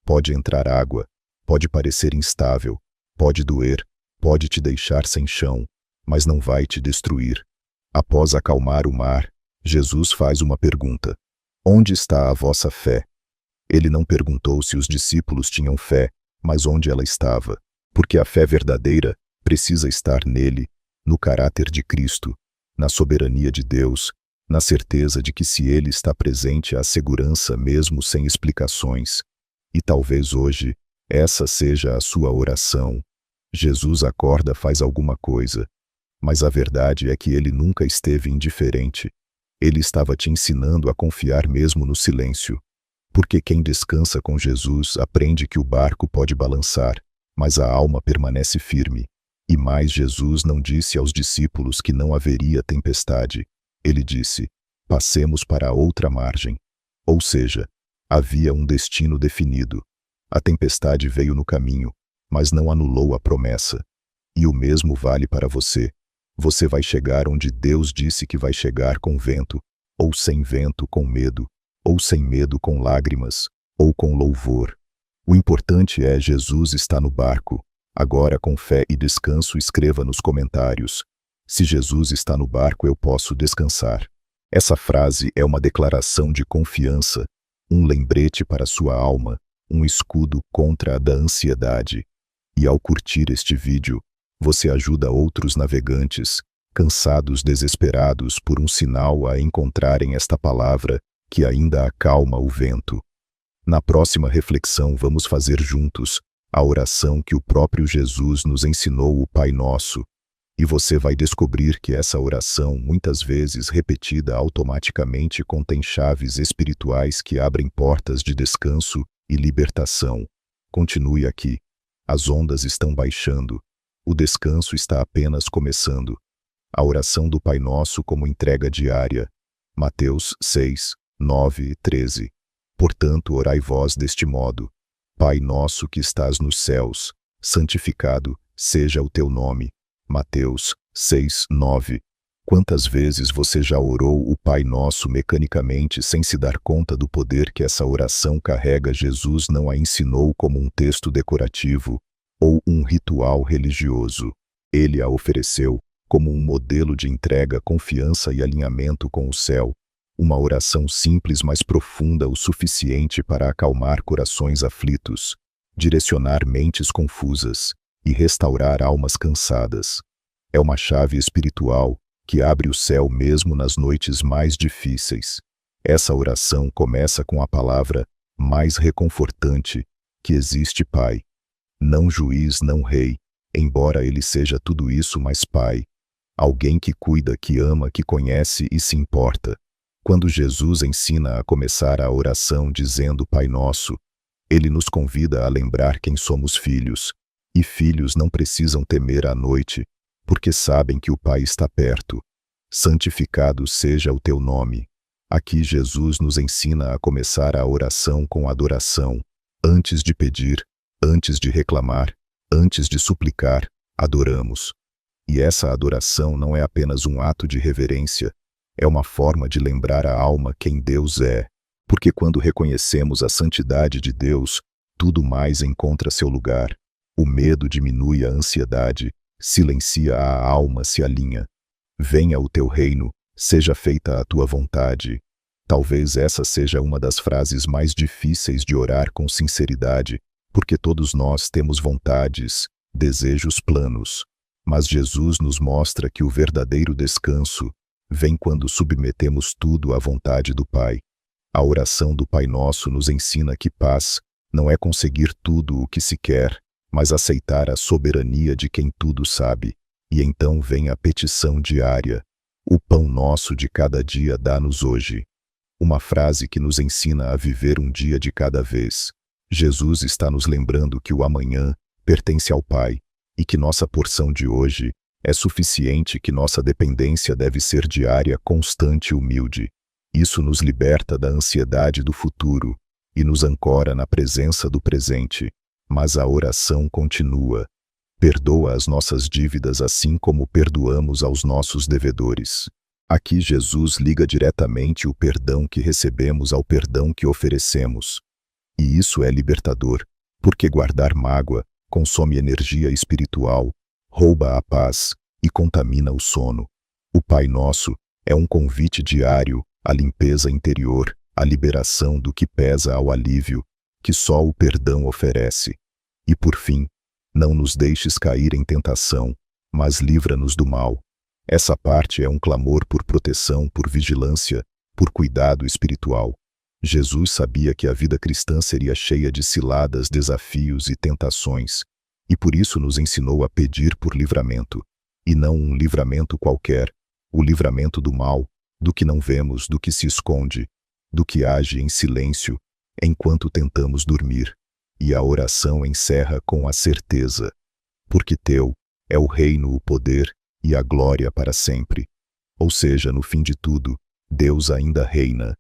S1: Pode entrar água, pode parecer instável, pode doer, pode te deixar sem chão, mas não vai te destruir. Após acalmar o mar, Jesus faz uma pergunta: onde está a vossa fé? Ele não perguntou se os discípulos tinham fé, mas onde ela estava, porque a fé verdadeira precisa estar nele, no caráter de Cristo, na soberania de Deus, na certeza de que se ele está presente há segurança mesmo sem explicações. E talvez hoje essa seja a sua oração. Jesus acorda, faz alguma coisa. Mas a verdade é que ele nunca esteve indiferente. Ele estava te ensinando a confiar mesmo no silêncio. Porque quem descansa com Jesus aprende que o barco pode balançar, mas a alma permanece firme. E mais, Jesus não disse aos discípulos que não haveria tempestade. Ele disse: passemos para a outra margem. Ou seja, havia um destino definido. A tempestade veio no caminho, mas não anulou a promessa. E o mesmo vale para você. Você vai chegar onde Deus disse que vai chegar, com vento, ou sem vento, com medo, ou sem medo, com lágrimas, ou com louvor. O importante é: Jesus está no barco. Agora, com fé e descanso, escreva nos comentários: se Jesus está no barco, eu posso descansar. Essa frase é uma declaração de confiança, um lembrete para sua alma, um escudo contra a da ansiedade. E ao curtir este vídeo, você ajuda outros navegantes, cansados, desesperados por um sinal, a encontrarem esta palavra que ainda acalma o vento. Na próxima reflexão, vamos fazer juntos a oração que o próprio Jesus nos ensinou, o Pai Nosso. E você vai descobrir que essa oração, muitas vezes repetida automaticamente, contém chaves espirituais que abrem portas de descanso e libertação. Continue aqui. As ondas estão baixando. O descanso está apenas começando. A oração do Pai Nosso como entrega diária. Mateus 6, 9 e 13. Portanto, orai vós deste modo: Pai nosso que estás nos céus, santificado seja o teu nome. Mateus 6, 9. Quantas vezes você já orou o Pai Nosso mecanicamente, sem se dar conta do poder que essa oração carrega? Jesus não a ensinou como um texto decorativo ou um ritual religioso. Ele a ofereceu como um modelo de entrega, confiança e alinhamento com o céu. Uma oração simples, mas profunda o suficiente para acalmar corações aflitos, direcionar mentes confusas e restaurar almas cansadas. É uma chave espiritual que abre o céu mesmo nas noites mais difíceis. Essa oração começa com a palavra mais reconfortante que existe: Pai. Não juiz, não rei, embora ele seja tudo isso, mas Pai. Alguém que cuida, que ama, que conhece e se importa. Quando Jesus ensina a começar a oração dizendo Pai Nosso, ele nos convida a lembrar quem somos filhos. E filhos não precisam temer à noite, porque sabem que o Pai está perto. Santificado seja o teu nome. Aqui Jesus nos ensina a começar a oração com adoração. Antes de pedir, antes de reclamar, antes de suplicar, adoramos. E essa adoração não é apenas um ato de reverência, é uma forma de lembrar à alma quem Deus é. Porque quando reconhecemos a santidade de Deus, tudo mais encontra seu lugar. O medo diminui a ansiedade, silencia a alma, se alinha. Venha o teu reino, seja feita a tua vontade. Talvez essa seja uma das frases mais difíceis de orar com sinceridade, porque todos nós temos vontades, desejos, planos. Mas Jesus nos mostra que o verdadeiro descanso vem quando submetemos tudo à vontade do Pai. A oração do Pai Nosso nos ensina que paz não é conseguir tudo o que se quer, mas aceitar a soberania de quem tudo sabe. E então vem a petição diária: o pão nosso de cada dia dá-nos hoje. Uma frase que nos ensina a viver um dia de cada vez. Jesus está nos lembrando que o amanhã pertence ao Pai, e que nossa porção de hoje é suficiente, que nossa dependência deve ser diária, constante e humilde. Isso nos liberta da ansiedade do futuro e nos ancora na presença do presente. Mas a oração continua. Perdoa as nossas dívidas assim como perdoamos aos nossos devedores. Aqui Jesus liga diretamente o perdão que recebemos ao perdão que oferecemos. E isso é libertador, porque guardar mágoa consome energia espiritual, rouba a paz e contamina o sono. O Pai Nosso é um convite diário à limpeza interior, à liberação do que pesa, ao alívio que só o perdão oferece. E por fim, não nos deixes cair em tentação, mas livra-nos do mal. Essa parte é um clamor por proteção, por vigilância, por cuidado espiritual. Jesus sabia que a vida cristã seria cheia de ciladas, desafios e tentações, e por isso nos ensinou a pedir por livramento, e não um livramento qualquer, o livramento do mal, do que não vemos, do que se esconde, do que age em silêncio, enquanto tentamos dormir. E a oração encerra com a certeza: porque teu é o reino, o poder e a glória para sempre. Ou seja, no fim de tudo, Deus ainda reina.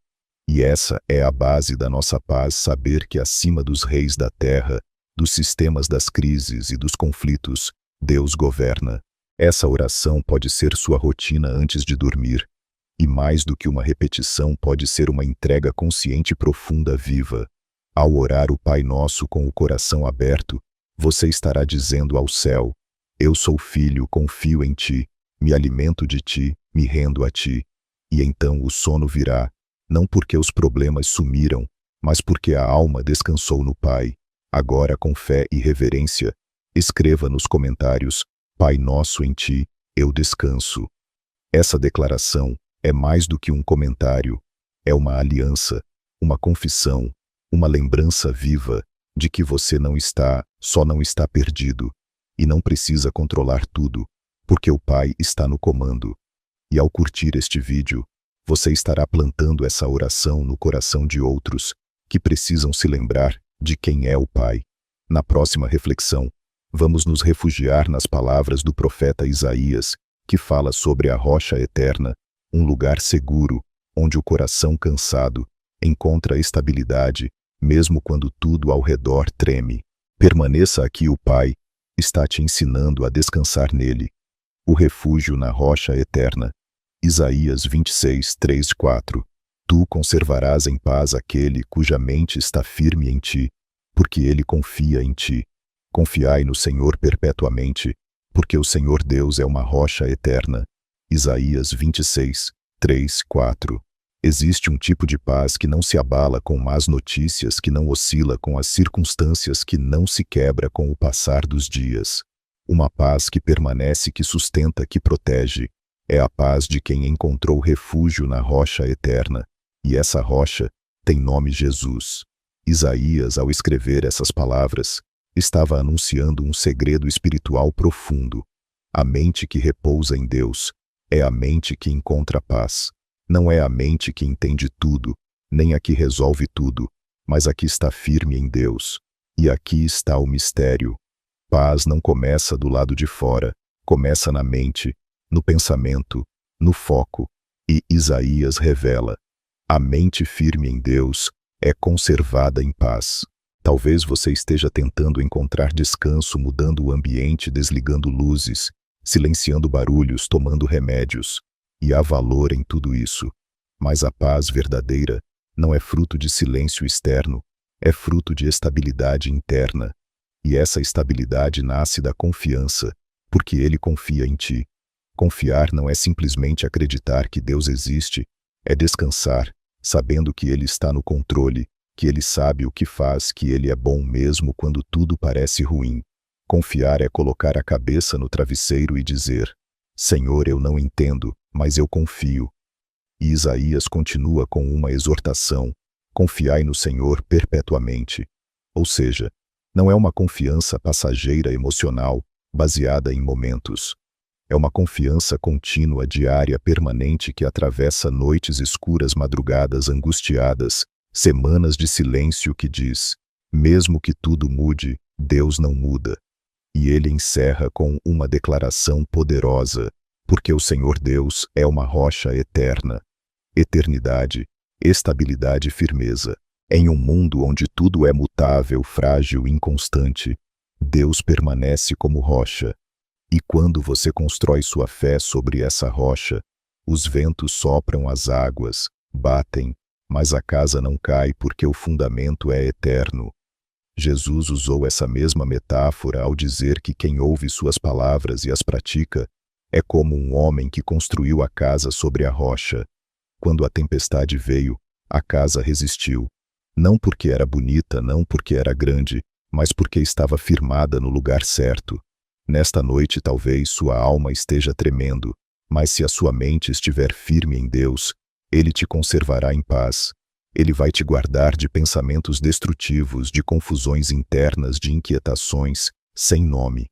S1: E essa é a base da nossa paz, saber que acima dos reis da terra, dos sistemas, das crises e dos conflitos, Deus governa. Essa oração pode ser sua rotina antes de dormir. E mais do que uma repetição, pode ser uma entrega consciente, profunda, viva. Ao orar o Pai Nosso com o coração aberto, você estará dizendo ao céu: eu sou filho, confio em ti, me alimento de ti, me rendo a ti. E então o sono virá, não porque os problemas sumiram, mas porque a alma descansou no Pai. Agora, com fé e reverência, escreva nos comentários: Pai Nosso, em ti eu descanso. Essa declaração é mais do que um comentário, é uma aliança, uma confissão, uma lembrança viva de que você só não está perdido, e não precisa controlar tudo, porque o Pai está no comando. E ao curtir este vídeo, você estará plantando essa oração no coração de outros que precisam se lembrar de quem é o Pai. Na próxima reflexão, vamos nos refugiar nas palavras do profeta Isaías, que fala sobre a rocha eterna, um lugar seguro, onde o coração cansado encontra estabilidade, mesmo quando tudo ao redor treme. Permaneça aqui, o Pai está te ensinando a descansar nele. O refúgio na rocha eterna. Isaías 26, 3, 4. Tu conservarás em paz aquele cuja mente está firme em ti, porque ele confia em ti. Confiai no Senhor perpetuamente, porque o Senhor Deus é uma rocha eterna. Isaías 26, 3, 4. Existe um tipo de paz que não se abala com más notícias, que não oscila com as circunstâncias, que não se quebra com o passar dos dias. Uma paz que permanece, que sustenta, que protege. É a paz de quem encontrou refúgio na rocha eterna. E essa rocha tem nome: Jesus. Isaías, ao escrever essas palavras, estava anunciando um segredo espiritual profundo. A mente que repousa em Deus é a mente que encontra paz. Não é a mente que entende tudo, nem a que resolve tudo, mas a que está firme em Deus. E aqui está o mistério. Paz não começa do lado de fora, Começa na mente, no pensamento, no foco, e Isaías revela: a mente firme em Deus é conservada em paz. Talvez você esteja tentando encontrar descanso mudando o ambiente, desligando luzes, silenciando barulhos, tomando remédios. E há valor em tudo isso. Mas a paz verdadeira não é fruto de silêncio externo, é fruto de estabilidade interna. E essa estabilidade nasce da confiança, porque Ele confia em ti. Confiar não é simplesmente acreditar que Deus existe, é descansar, sabendo que Ele está no controle, que Ele sabe o que faz, que Ele é bom mesmo quando tudo parece ruim. Confiar é colocar a cabeça no travesseiro e dizer: Senhor, eu não entendo, mas eu confio. E Isaías continua com uma exortação: confiai no Senhor perpetuamente. Ou seja, não é uma confiança passageira emocional, baseada em momentos. É uma confiança contínua, diária, permanente que atravessa noites escuras, madrugadas angustiadas, semanas de silêncio que diz: mesmo que tudo mude, Deus não muda. E ele encerra com uma declaração poderosa: porque o Senhor Deus é uma rocha eterna. Eternidade, estabilidade e firmeza. Em um mundo onde tudo é mutável, frágil, inconstante, Deus permanece como rocha. E quando você constrói sua fé sobre essa rocha, os ventos sopram, as águas batem, mas a casa não cai porque o fundamento é eterno. Jesus usou essa mesma metáfora ao dizer que quem ouve suas palavras e as pratica é como um homem que construiu a casa sobre a rocha. Quando a tempestade veio, a casa resistiu. Não porque era bonita, não porque era grande, mas porque estava firmada no lugar certo. Nesta noite talvez sua alma esteja tremendo, mas se a sua mente estiver firme em Deus, Ele te conservará em paz. Ele vai te guardar de pensamentos destrutivos, de confusões internas, de inquietações, sem nome.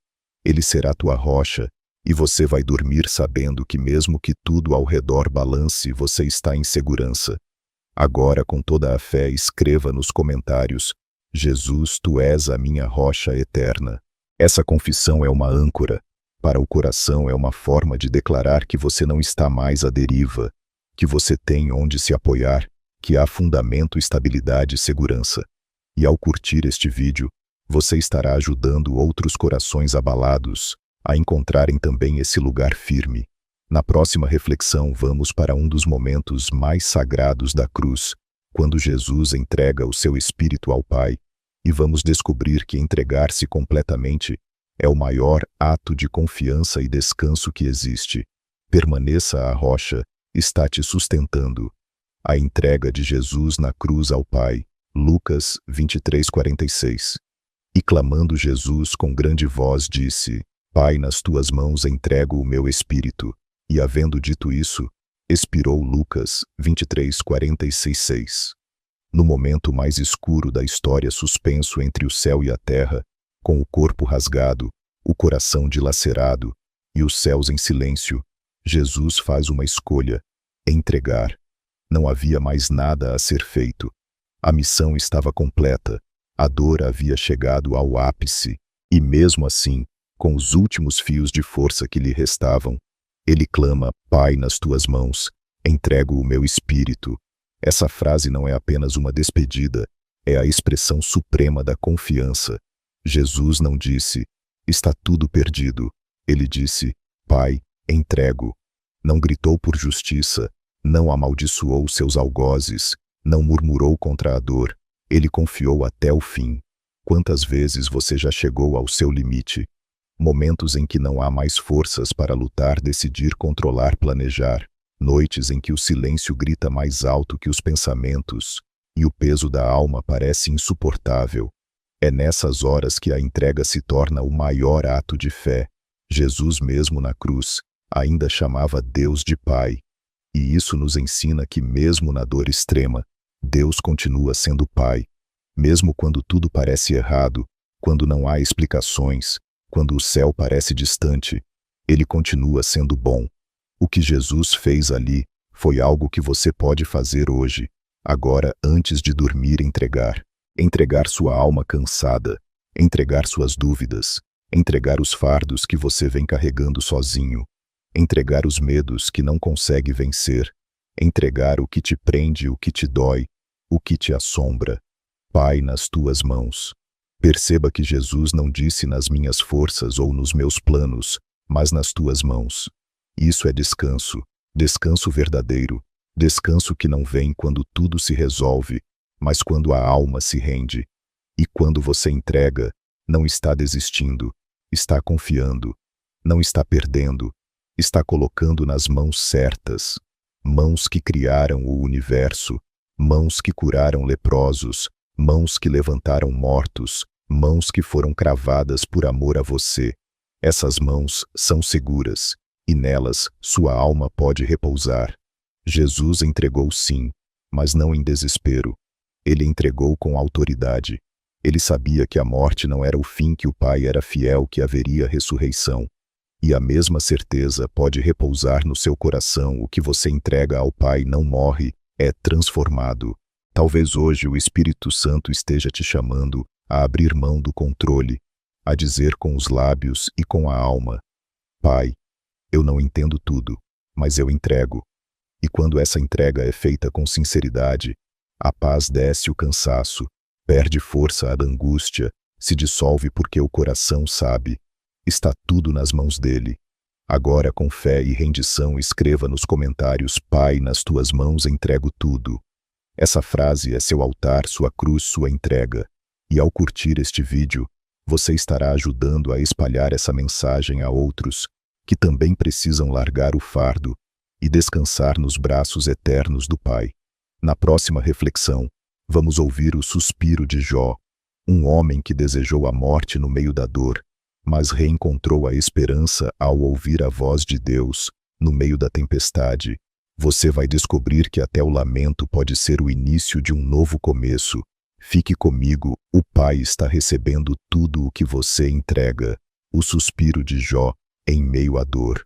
S1: Ele será tua rocha, e você vai dormir sabendo que mesmo que tudo ao redor balance, você está em segurança. Agora, com toda a fé, escreva nos comentários: Jesus, tu és a minha rocha eterna. Essa confissão é uma âncora. Para o coração é uma forma de declarar que você não está mais à deriva, que você tem onde se apoiar, que há fundamento, estabilidade e segurança. E ao curtir este vídeo, você estará ajudando outros corações abalados a encontrarem também esse lugar firme. Na próxima reflexão, vamos para um dos momentos mais sagrados da cruz, quando Jesus entrega o seu Espírito ao Pai, e vamos descobrir que entregar-se completamente é o maior ato de confiança e descanso que existe. Permaneça, a rocha está te sustentando. A entrega de Jesus na cruz ao Pai, Lucas 23:46. E clamando Jesus com grande voz disse: Pai, nas tuas mãos entrego o meu espírito. E havendo dito isso, expirou. Lucas 23:46. No momento mais escuro da história, suspenso entre o céu e a terra, com o corpo rasgado, o coração dilacerado e os céus em silêncio, Jesus faz uma escolha: entregar. Não havia mais nada a ser feito. A missão estava completa, a dor havia chegado ao ápice, e mesmo assim, com os últimos fios de força que lhe restavam, ele clama: Pai, nas tuas mãos entrego o meu espírito. Essa frase não é apenas uma despedida, é a expressão suprema da confiança. Jesus não disse: está tudo perdido. Ele disse: Pai, entrego. Não gritou por justiça, não amaldiçoou seus algozes, não murmurou contra a dor. Ele confiou até o fim. Quantas vezes você já chegou ao seu limite? Momentos em que não há mais forças para lutar, decidir, controlar, planejar. Noites em que o silêncio grita mais alto que os pensamentos, e o peso da alma parece insuportável. É nessas horas que a entrega se torna o maior ato de fé. Jesus mesmo na cruz ainda chamava Deus de Pai. E isso nos ensina que mesmo na dor extrema, Deus continua sendo Pai. Mesmo quando tudo parece errado, quando não há explicações, quando o céu parece distante, Ele continua sendo bom. O que Jesus fez ali foi algo que você pode fazer hoje, agora, antes de dormir. Entregar sua alma cansada, entregar suas dúvidas, Entregar os fardos que você vem carregando sozinho. Entregar os medos que não consegue vencer. Entregar o que te prende, o que te dói, o que te assombra. Pai, nas tuas mãos. Perceba que Jesus não disse nas minhas forças ou nos meus planos, mas nas tuas mãos. Isso é descanso, descanso verdadeiro, descanso que não vem quando tudo se resolve, mas quando a alma se rende. E quando você entrega, não está desistindo, está confiando, não está perdendo, está colocando nas mãos certas, mãos que criaram o universo, mãos que curaram leprosos, mãos que levantaram mortos, mãos que foram cravadas por amor a você. Essas mãos são seguras, e nelas sua alma pode repousar. Jesus entregou sim, mas não em desespero. Ele entregou com autoridade. Ele sabia que a morte não era o fim, que o Pai era fiel, que haveria ressurreição. E a mesma certeza pode repousar no seu coração. O que você entrega ao Pai não morre, é transformado. Talvez hoje o Espírito Santo esteja te chamando a abrir mão do controle, a dizer com os lábios e com a alma: Pai, eu não entendo tudo, mas eu entrego. E quando essa entrega é feita com sinceridade, a paz desce o cansaço, perde força a angústia, se dissolve porque o coração sabe. Está tudo nas mãos dele. Agora, com fé e rendição, escreva nos comentários: Pai, nas tuas mãos entrego tudo. Essa frase é seu altar, sua cruz, sua entrega. E ao curtir este vídeo, você estará ajudando a espalhar essa mensagem a outros que também precisam largar o fardo e descansar nos braços eternos do Pai. Na próxima reflexão, vamos ouvir o suspiro de Jó, um homem que desejou a morte no meio da dor, mas reencontrou a esperança ao ouvir a voz de Deus no meio da tempestade. Você vai descobrir que até o lamento pode ser o início de um novo começo. Fique comigo, o Pai está recebendo tudo o que você entrega. O suspiro de Jó em meio à dor.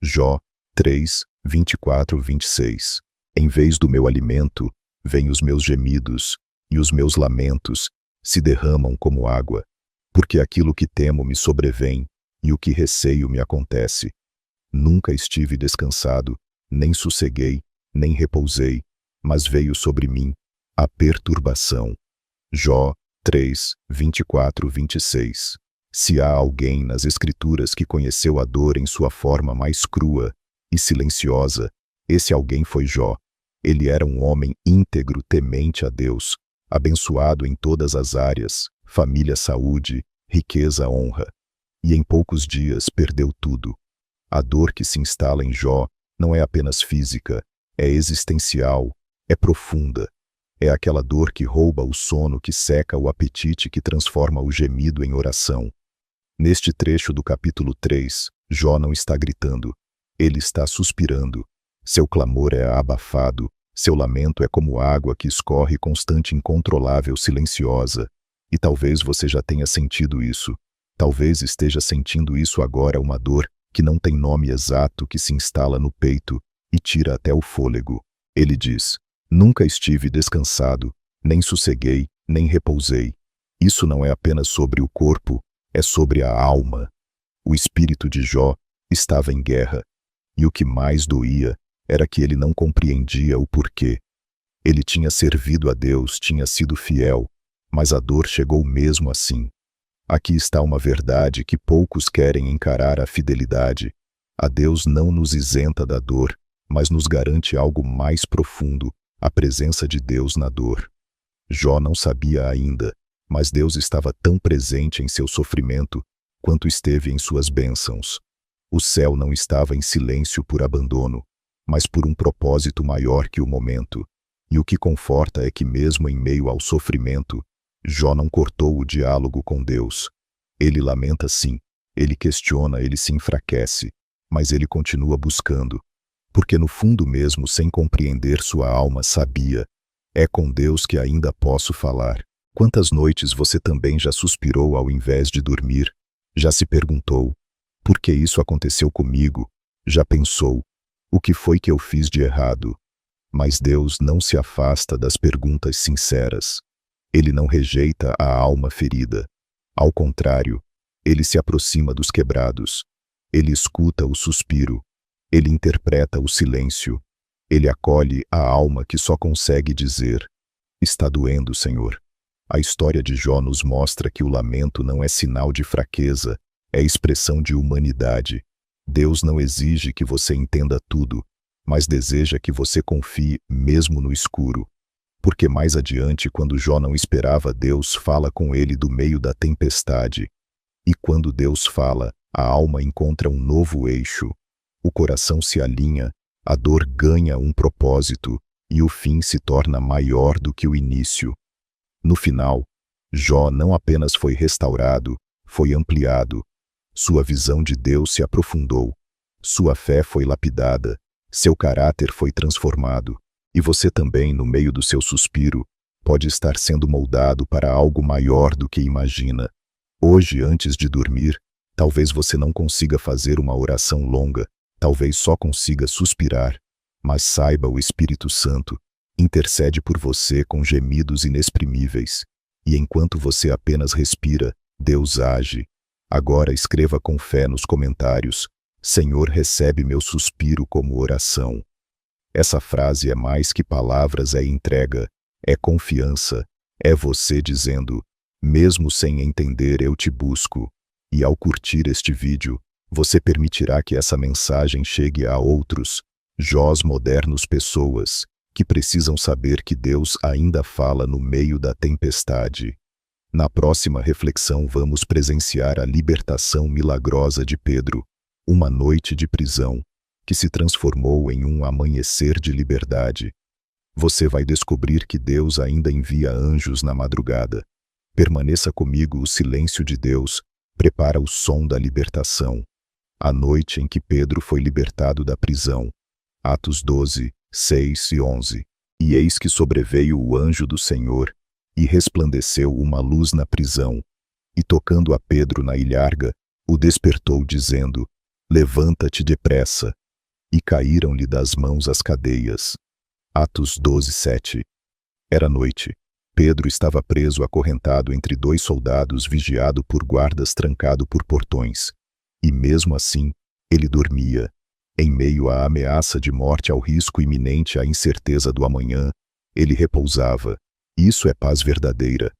S1: Jó 3, 24-26. Em vez do meu alimento, vêm os meus gemidos, e os meus lamentos se derramam como água, porque aquilo que temo me sobrevém, e o que receio me acontece. Nunca estive descansado, nem sosseguei, nem repousei, mas veio sobre mim a perturbação. Jó 3, 24-26. Se há alguém nas Escrituras que conheceu a dor em sua forma mais crua e silenciosa, esse alguém foi Jó. Ele era um homem íntegro, temente a Deus, abençoado em todas as áreas, família, saúde, riqueza, honra. E em poucos dias perdeu tudo. A dor que se instala em Jó não é apenas física, é existencial, é profunda. É aquela dor que rouba o sono, que seca o apetite, que transforma o gemido em oração. Neste trecho do capítulo 3, Jó não está gritando, ele está suspirando. Seu clamor é abafado, seu lamento é como água que escorre constante, incontrolável, silenciosa. E talvez você já tenha sentido isso. Talvez esteja sentindo isso agora, uma dor que não tem nome exato, que se instala no peito e tira até o fôlego. Ele diz: nunca estive descansado, nem sosseguei, nem repousei. Isso não é apenas sobre o corpo, é sobre a alma. O espírito de Jó estava em guerra, e o que mais doía era que ele não compreendia o porquê. Ele tinha servido a Deus, tinha sido fiel, mas a dor chegou mesmo assim. Aqui está uma verdade que poucos querem encarar: a fidelidade. A Deus não nos isenta da dor, mas nos garante algo mais profundo, a presença de Deus na dor. Jó não sabia ainda, mas Deus estava tão presente em seu sofrimento quanto esteve em suas bênçãos. O céu não estava em silêncio por abandono, mas por um propósito maior que o momento. E o que conforta é que mesmo em meio ao sofrimento, Jó não cortou o diálogo com Deus. Ele lamenta sim, ele questiona, ele se enfraquece, mas ele continua buscando. Porque no fundo mesmo, sem compreender, sua alma sabia: é com Deus que ainda posso falar. Quantas noites você também já suspirou ao invés de dormir? Já se perguntou: por que isso aconteceu comigo? Já pensou: o que foi que eu fiz de errado? Mas Deus não se afasta das perguntas sinceras. Ele não rejeita a alma ferida. Ao contrário, Ele se aproxima dos quebrados. Ele escuta o suspiro. Ele interpreta o silêncio. Ele acolhe a alma que só consegue dizer: está doendo, Senhor. A história de Jó nos mostra que o lamento não é sinal de fraqueza, é expressão de humanidade. Deus não exige que você entenda tudo, mas deseja que você confie mesmo no escuro. Porque mais adiante, quando Jó não esperava, Deus fala com ele do meio da tempestade. E quando Deus fala, a alma encontra um novo eixo. O coração se alinha, a dor ganha um propósito e o fim se torna maior do que o início. No final, Jó não apenas foi restaurado, foi ampliado. Sua visão de Deus se aprofundou. Sua fé foi lapidada. Seu caráter foi transformado. E você também, no meio do seu suspiro, pode estar sendo moldado para algo maior do que imagina. Hoje, antes de dormir, talvez você não consiga fazer uma oração longa, talvez só consiga suspirar, mas saiba, o Espírito Santo intercede por você com gemidos inexprimíveis. E enquanto você apenas respira, Deus age. Agora escreva com fé nos comentários: Senhor, recebe meu suspiro como oração. Essa frase é mais que palavras, é entrega, é confiança, é você dizendo: mesmo sem entender, eu te busco. E ao curtir este vídeo, você permitirá que essa mensagem chegue a outros, Jós modernos, pessoas que precisam saber que Deus ainda fala no meio da tempestade. Na próxima reflexão vamos presenciar a libertação milagrosa de Pedro, uma noite de prisão, que se transformou em um amanhecer de liberdade. Você vai descobrir que Deus ainda envia anjos na madrugada. Permaneça comigo, o silêncio de Deus prepara o som da libertação. A noite em que Pedro foi libertado da prisão. Atos 12, 6 e 11. E eis que sobreveio o anjo do Senhor, e resplandeceu uma luz na prisão. E tocando a Pedro na ilharga, o despertou, dizendo: levanta-te depressa. E caíram-lhe das mãos as cadeias. Atos 12, 7. Era noite. Pedro estava preso, acorrentado entre dois soldados, vigiado por guardas, trancado por portões. E mesmo assim, ele dormia. Em meio à ameaça de morte, ao risco iminente, à incerteza do amanhã, ele repousava. Isso é paz verdadeira.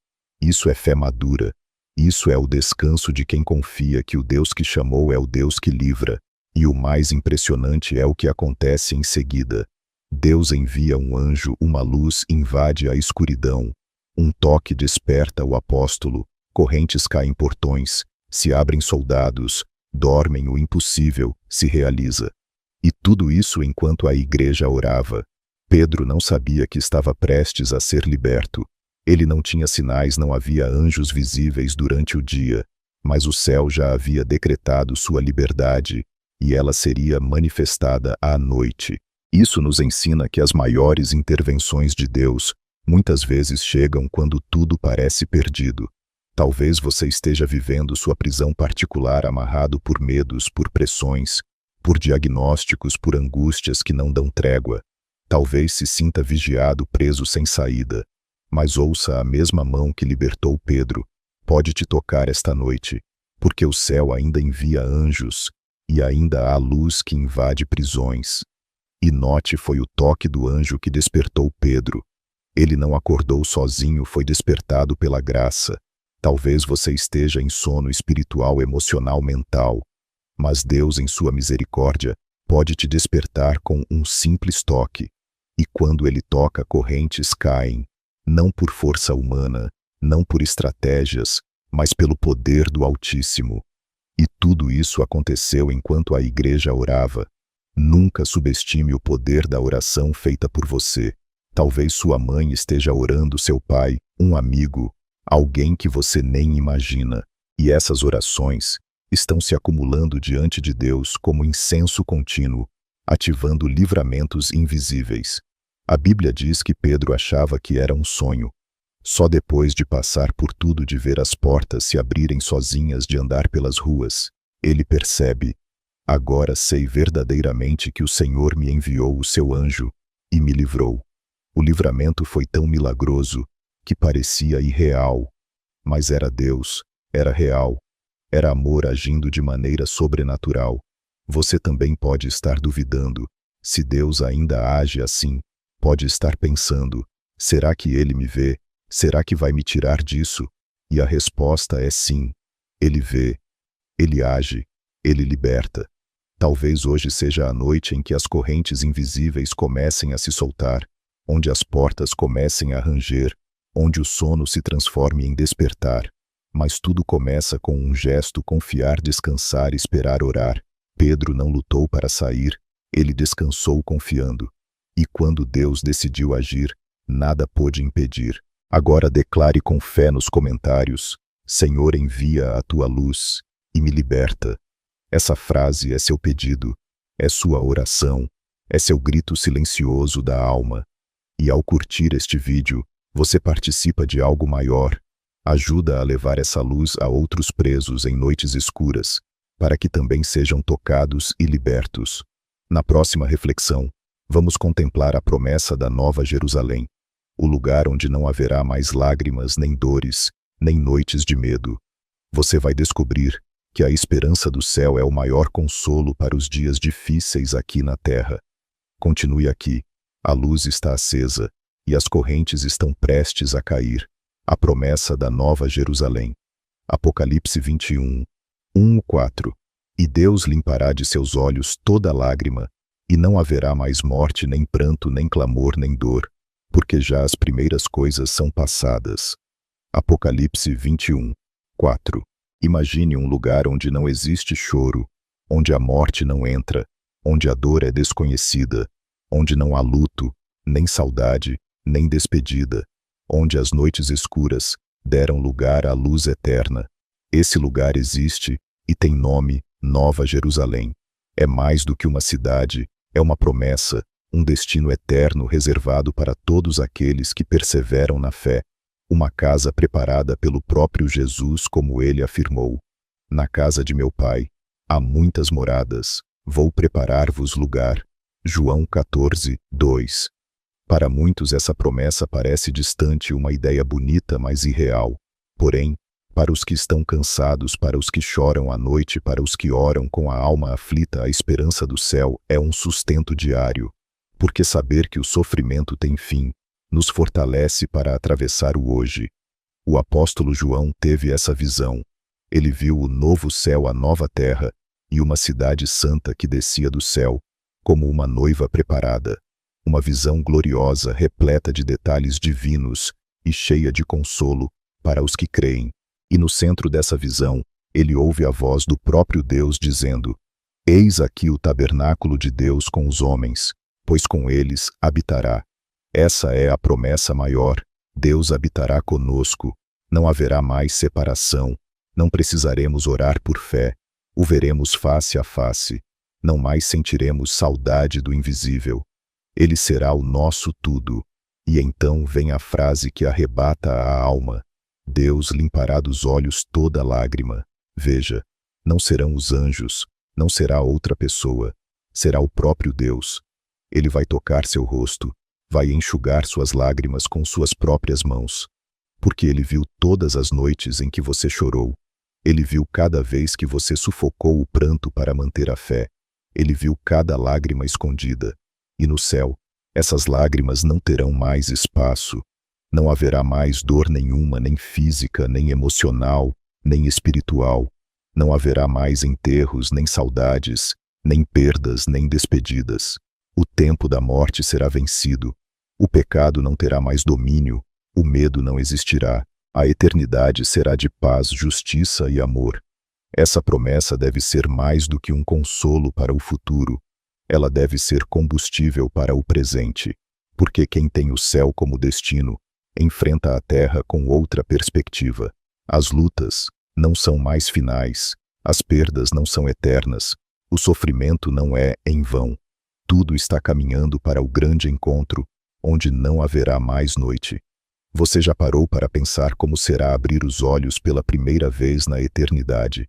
S1: Isso é fé madura. Isso é o descanso de quem confia que o Deus que chamou é o Deus que livra. E o mais impressionante é o que acontece em seguida. Deus envia um anjo, uma luz invade a escuridão. Um toque desperta o apóstolo, correntes caem, portões se abrem, soldados dormem, o impossível se realiza. E tudo isso enquanto a igreja orava. Pedro não sabia que estava prestes a ser liberto. Ele não tinha sinais, não havia anjos visíveis durante o dia, mas o céu já havia decretado sua liberdade, e ela seria manifestada à noite. Isso nos ensina que as maiores intervenções de Deus muitas vezes chegam quando tudo parece perdido. Talvez você esteja vivendo sua prisão particular, amarrado por medos, por pressões, por diagnósticos, por angústias que não dão trégua. Talvez se sinta vigiado, preso sem saída. Mas ouça, a mesma mão que libertou Pedro pode te tocar esta noite, porque o céu ainda envia anjos, e ainda há luz que invade prisões. E note, foi o toque do anjo que despertou Pedro. Ele não acordou sozinho, foi despertado pela graça. Talvez você esteja em sono espiritual, emocional, mental, mas Deus, em sua misericórdia, pode te despertar com um simples toque. E quando Ele toca, correntes caem, não por força humana, não por estratégias, mas pelo poder do Altíssimo. E tudo isso aconteceu enquanto a igreja orava. Nunca subestime o poder da oração feita por você. Talvez sua mãe esteja orando, seu pai, um amigo, alguém que você nem imagina. E essas orações estão se acumulando diante de Deus como incenso contínuo, ativando livramentos invisíveis. A Bíblia diz que Pedro achava que era um sonho. Só depois de passar por tudo, de ver as portas se abrirem sozinhas, de andar pelas ruas, ele percebe: agora sei verdadeiramente que o Senhor me enviou o seu anjo e me livrou. O livramento foi tão milagroso que parecia irreal, mas era Deus, era real. Era amor agindo de maneira sobrenatural. Você também pode estar duvidando. Se Deus ainda age assim, pode estar pensando: será que Ele me vê? Será que vai me tirar disso? E a resposta é sim. Ele vê, Ele age, Ele liberta. Talvez hoje seja a noite em que as correntes invisíveis comecem a se soltar, onde as portas comecem a ranger, onde o sono se transforme em despertar. Mas tudo começa com um gesto: confiar, descansar, esperar, orar. Pedro não lutou para sair, ele descansou confiando. E quando Deus decidiu agir, nada pôde impedir. Agora declare com fé nos comentários: Senhor, envia a tua luz e me liberta. Essa frase é seu pedido, é sua oração, é seu grito silencioso da alma. E ao curtir este vídeo, você participa de algo maior. Ajuda a levar essa luz a outros presos em noites escuras, para que também sejam tocados e libertos. Na próxima reflexão, vamos contemplar a promessa da Nova Jerusalém, o lugar onde não haverá mais lágrimas, nem dores, nem noites de medo. Você vai descobrir que a esperança do céu é o maior consolo para os dias difíceis aqui na terra. Continue aqui, a luz está acesa e as correntes estão prestes a cair. A promessa da Nova Jerusalém. Apocalipse 21, 1-4. E Deus limpará de seus olhos toda lágrima, e não haverá mais morte, nem pranto, nem clamor, nem dor, porque já as primeiras coisas são passadas. Apocalipse 21, 4. Imagine um lugar onde não existe choro, onde a morte não entra, onde a dor é desconhecida, onde não há luto, nem saudade, nem despedida, onde as noites escuras deram lugar à luz eterna. Esse lugar existe e tem nome: Nova Jerusalém. É mais do que uma cidade, é uma promessa, um destino eterno reservado para todos aqueles que perseveram na fé. Uma casa preparada pelo próprio Jesus, como ele afirmou: Na casa de meu Pai há muitas moradas, vou preparar-vos lugar. João 14, 2. Para muitos essa promessa parece distante, uma ideia bonita, mas irreal. Porém, para os que estão cansados, para os que choram à noite, para os que oram com a alma aflita, a esperança do céu é um sustento diário. Porque saber que o sofrimento tem fim nos fortalece para atravessar o hoje. O apóstolo João teve essa visão. Ele viu o novo céu, a nova terra, e uma cidade santa que descia do céu, como uma noiva preparada. Uma visão gloriosa, repleta de detalhes divinos e cheia de consolo para os que creem. E no centro dessa visão, ele ouve a voz do próprio Deus dizendo: Eis aqui o tabernáculo de Deus com os homens, pois com eles habitará. Essa é a promessa maior: Deus habitará conosco, não haverá mais separação, não precisaremos orar por fé, o veremos face a face, não mais sentiremos saudade do invisível. Ele será o nosso tudo. E então vem a frase que arrebata a alma: Deus limpará dos olhos toda lágrima. Veja, não serão os anjos, não será outra pessoa, será o próprio Deus. Ele vai tocar seu rosto, vai enxugar suas lágrimas com suas próprias mãos. Porque ele viu todas as noites em que você chorou. Ele viu cada vez que você sufocou o pranto para manter a fé. Ele viu cada lágrima escondida. E no céu, essas lágrimas não terão mais espaço. Não haverá mais dor nenhuma, nem física, nem emocional, nem espiritual. Não haverá mais enterros, nem saudades, nem perdas, nem despedidas. O tempo da morte será vencido. O pecado não terá mais domínio. O medo não existirá. A eternidade será de paz, justiça e amor. Essa promessa deve ser mais do que um consolo para o futuro. Ela deve ser combustível para o presente, porque quem tem o céu como destino enfrenta a terra com outra perspectiva. As lutas não são mais finais, as perdas não são eternas, o sofrimento não é em vão. Tudo está caminhando para o grande encontro, onde não haverá mais noite. Você já parou para pensar como será abrir os olhos pela primeira vez na eternidade?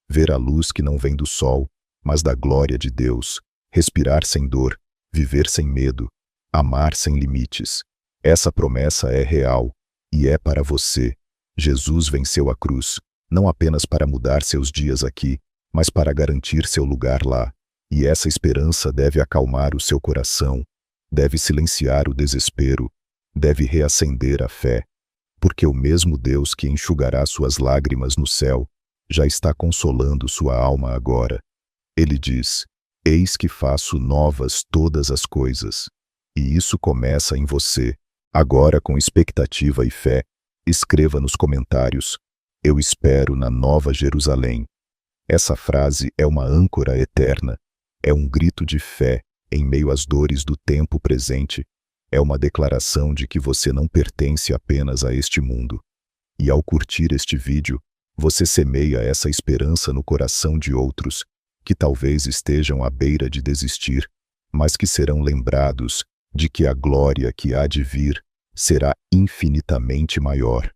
S1: Ver a luz que não vem do sol, mas da glória de Deus. Respirar sem dor, viver sem medo, amar sem limites. Essa promessa é real e é para você. Jesus venceu a cruz, não apenas para mudar seus dias aqui, mas para garantir seu lugar lá. E essa esperança deve acalmar o seu coração, deve silenciar o desespero, deve reacender a fé, porque o mesmo Deus que enxugará suas lágrimas no céu já está consolando sua alma agora. Ele diz: eis que faço novas todas as coisas. E isso começa em você. Agora, com expectativa e fé, escreva nos comentários: eu espero na Nova Jerusalém. Essa frase é uma âncora eterna, é um grito de fé em meio às dores do tempo presente, é uma declaração de que você não pertence apenas a este mundo. E ao curtir este vídeo, você semeia essa esperança no coração de outros, que talvez estejam à beira de desistir, mas que serão lembrados de que a glória que há de vir será infinitamente maior.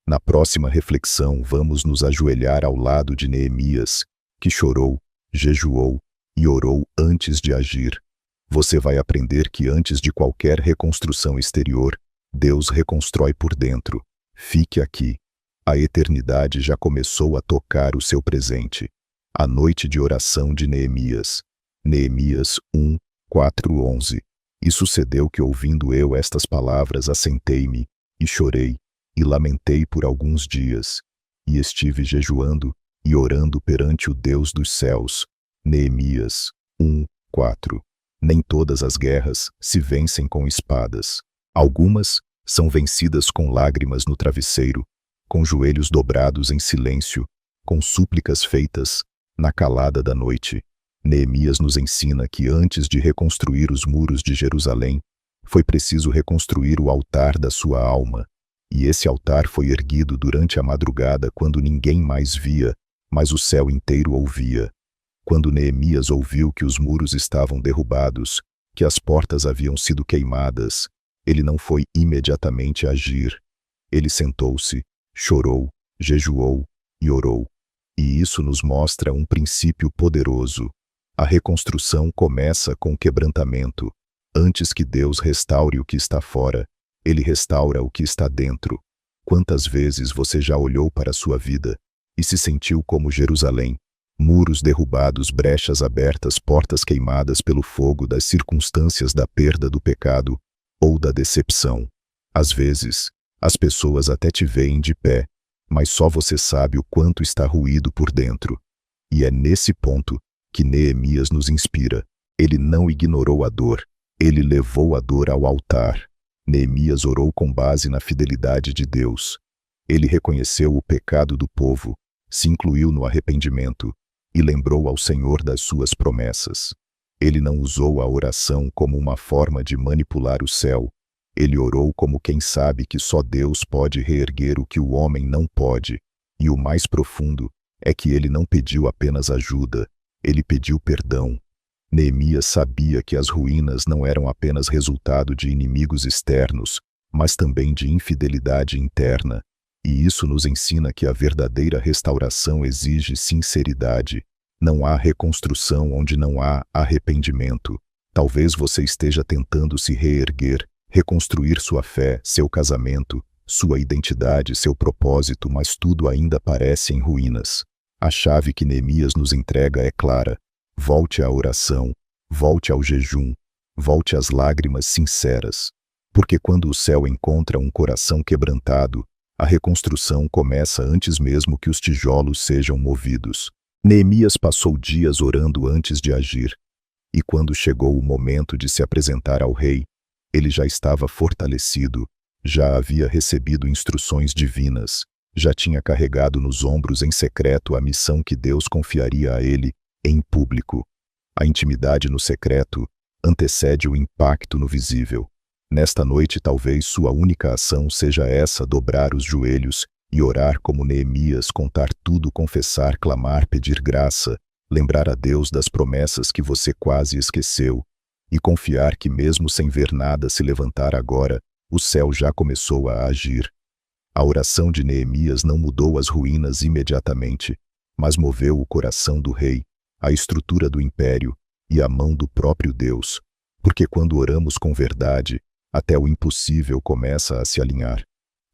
S1: Na próxima reflexão, vamos nos ajoelhar ao lado de Neemias, que chorou, jejuou e orou antes de agir. Você vai aprender que antes de qualquer reconstrução exterior, Deus reconstrói por dentro. Fique aqui. A eternidade já começou a tocar o seu presente. A noite de oração de Neemias. Neemias 1, 4-11. E sucedeu que, ouvindo eu estas palavras, assentei-me, e chorei, e lamentei por alguns dias, e estive jejuando e orando perante o Deus dos céus. Neemias 1, 4. Nem todas as guerras se vencem com espadas. Algumas são vencidas com lágrimas no travesseiro, com joelhos dobrados em silêncio, com súplicas feitas na calada da noite. Neemias nos ensina que antes de reconstruir os muros de Jerusalém, foi preciso reconstruir o altar da sua alma. E esse altar foi erguido durante a madrugada quando ninguém mais via, mas o céu inteiro ouvia. Quando Neemias ouviu que os muros estavam derrubados, que as portas haviam sido queimadas, ele não foi imediatamente agir. Ele sentou-se, chorou, jejuou e orou. E isso nos mostra um princípio poderoso. A reconstrução começa com quebrantamento. Antes que Deus restaure o que está fora, Ele restaura o que está dentro. Quantas vezes você já olhou para a sua vida e se sentiu como Jerusalém? Muros derrubados, brechas abertas, portas queimadas pelo fogo das circunstâncias da perda do pecado ou da decepção. Às vezes, as pessoas até te veem de pé, mas só você sabe o quanto está ruído por dentro. E é nesse ponto que Neemias nos inspira. Ele não ignorou a dor, ele levou a dor ao altar. Neemias orou com base na fidelidade de Deus. Ele reconheceu o pecado do povo, se incluiu no arrependimento e lembrou ao Senhor das suas promessas. Ele não usou a oração como uma forma de manipular o céu. Ele orou como quem sabe que só Deus pode reerguer o que o homem não pode. E o mais profundo é que ele não pediu apenas ajuda, ele pediu perdão. Neemias sabia que as ruínas não eram apenas resultado de inimigos externos, mas também de infidelidade interna. E isso nos ensina que a verdadeira restauração exige sinceridade. Não há reconstrução onde não há arrependimento. Talvez você esteja tentando se reerguer, reconstruir sua fé, seu casamento, sua identidade, seu propósito, mas tudo ainda parece em ruínas. A chave que Neemias nos entrega é clara. Volte à oração, volte ao jejum, volte às lágrimas sinceras. Porque quando o céu encontra um coração quebrantado, a reconstrução começa antes mesmo que os tijolos sejam movidos. Neemias passou dias orando antes de agir. E quando chegou o momento de se apresentar ao rei, ele já estava fortalecido, já havia recebido instruções divinas, já tinha carregado nos ombros em secreto a missão que Deus confiaria a ele em público. A intimidade no secreto antecede o impacto no visível. Nesta noite, talvez sua única ação seja essa: dobrar os joelhos e orar como Neemias, contar tudo, confessar, clamar, pedir graça, lembrar a Deus das promessas que você quase esqueceu e confiar que mesmo sem ver nada se levantar agora, o céu já começou a agir. A oração de Neemias não mudou as ruínas imediatamente, mas moveu o coração do rei, a estrutura do império e a mão do próprio Deus, porque quando oramos com verdade, até o impossível começa a se alinhar.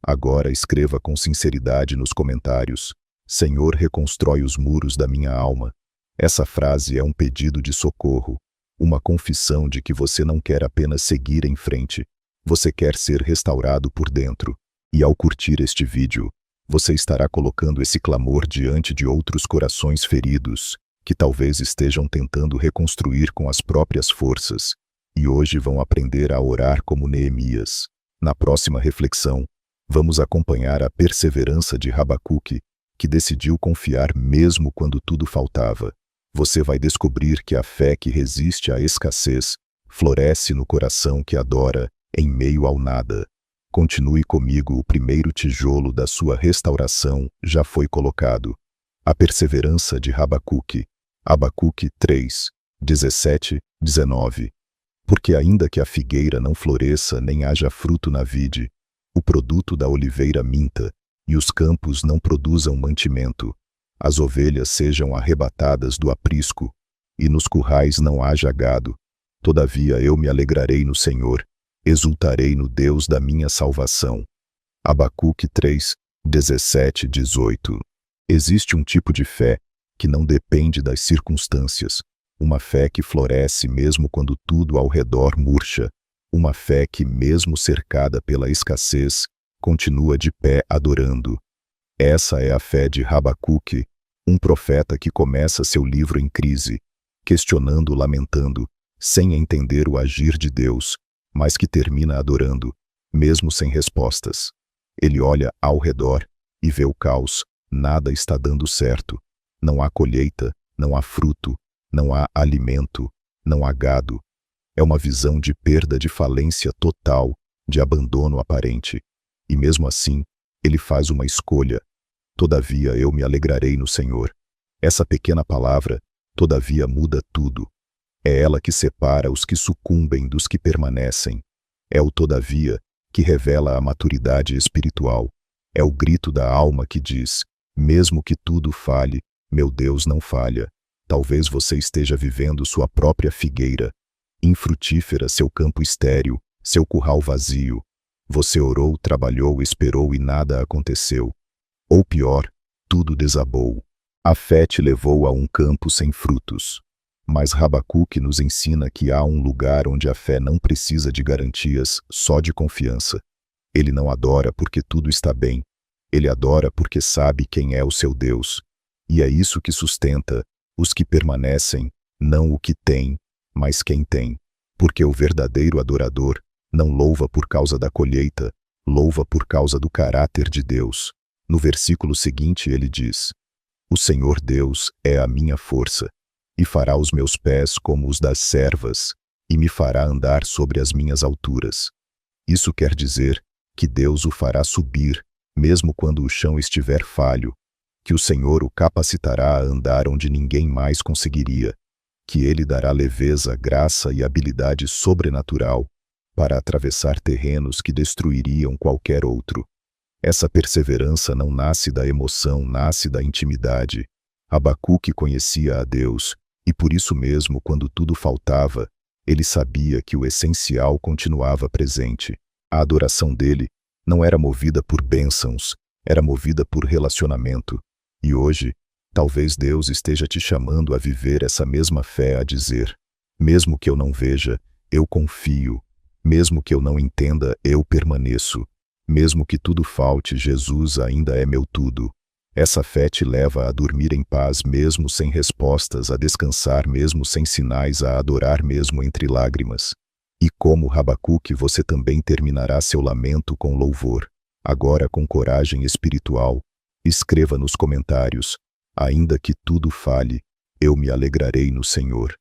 S1: Agora escreva com sinceridade nos comentários: Senhor, reconstrói os muros da minha alma. Essa frase é um pedido de socorro, uma confissão de que você não quer apenas seguir em frente, você quer ser restaurado por dentro. E ao curtir este vídeo, você estará colocando esse clamor diante de outros corações feridos, que talvez estejam tentando reconstruir com as próprias forças, e hoje vão aprender a orar como Neemias. Na próxima reflexão, vamos acompanhar a perseverança de Habacuque, que decidiu confiar mesmo quando tudo faltava. Você vai descobrir que a fé que resiste à escassez floresce no coração que adora em meio ao nada. Continue comigo, o primeiro tijolo da sua restauração já foi colocado. A perseverança de Habacuque. Habacuque 3, 17, 19. Porque ainda que a figueira não floresça nem haja fruto na vide, o produto da oliveira minta, e os campos não produzam mantimento, as ovelhas sejam arrebatadas do aprisco, e nos currais não haja gado, todavia eu me alegrarei no Senhor, exultarei no Deus da minha salvação. Habacuque 3, 17, 18. Existe um tipo de fé que não depende das circunstâncias, uma fé que floresce mesmo quando tudo ao redor murcha, uma fé que, mesmo cercada pela escassez, continua de pé adorando. Essa é a fé de Habacuque, um profeta que começa seu livro em crise, questionando, lamentando, sem entender o agir de Deus, mas que termina adorando, mesmo sem respostas. Ele olha ao redor e vê o caos, nada está dando certo. Não há colheita, não há fruto, não há alimento, não há gado. É uma visão de perda, de falência total, de abandono aparente. E mesmo assim, ele faz uma escolha. Todavia eu me alegrarei no Senhor. Essa pequena palavra, todavia, muda tudo. É ela que separa os que sucumbem dos que permanecem. É o todavia que revela a maturidade espiritual. É o grito da alma que diz, mesmo que tudo falhe, meu Deus não falha. Talvez você esteja vivendo sua própria figueira, infrutífera, seu campo estéril, seu curral vazio. Você orou, trabalhou, esperou e nada aconteceu. Ou pior, tudo desabou. A fé te levou a um campo sem frutos. Mas Habacuque nos ensina que há um lugar onde a fé não precisa de garantias, só de confiança. Ele não adora porque tudo está bem. Ele adora porque sabe quem é o seu Deus. E é isso que sustenta os que permanecem, não o que tem, mas quem tem. Porque o verdadeiro adorador não louva por causa da colheita, louva por causa do caráter de Deus. No versículo seguinte ele diz, o Senhor Deus é a minha força, e fará os meus pés como os das servas, e me fará andar sobre as minhas alturas. Isso quer dizer que Deus o fará subir, mesmo quando o chão estiver falho, que o Senhor o capacitará a andar onde ninguém mais conseguiria, que Ele dará leveza, graça e habilidade sobrenatural para atravessar terrenos que destruiriam qualquer outro. Essa perseverança não nasce da emoção, nasce da intimidade. Habacuque conhecia a Deus, e por isso mesmo, quando tudo faltava, ele sabia que o essencial continuava presente. A adoração dele não era movida por bênçãos, era movida por relacionamento. E hoje, talvez Deus esteja te chamando a viver essa mesma fé, a dizer, mesmo que eu não veja, eu confio. Mesmo que eu não entenda, eu permaneço. Mesmo que tudo falte, Jesus ainda é meu tudo. Essa fé te leva a dormir em paz mesmo sem respostas, a descansar mesmo sem sinais, a adorar mesmo entre lágrimas. E como Habacuque, você também terminará seu lamento com louvor, agora com coragem espiritual. Escreva nos comentários, ainda que tudo falhe, eu me alegrarei no Senhor.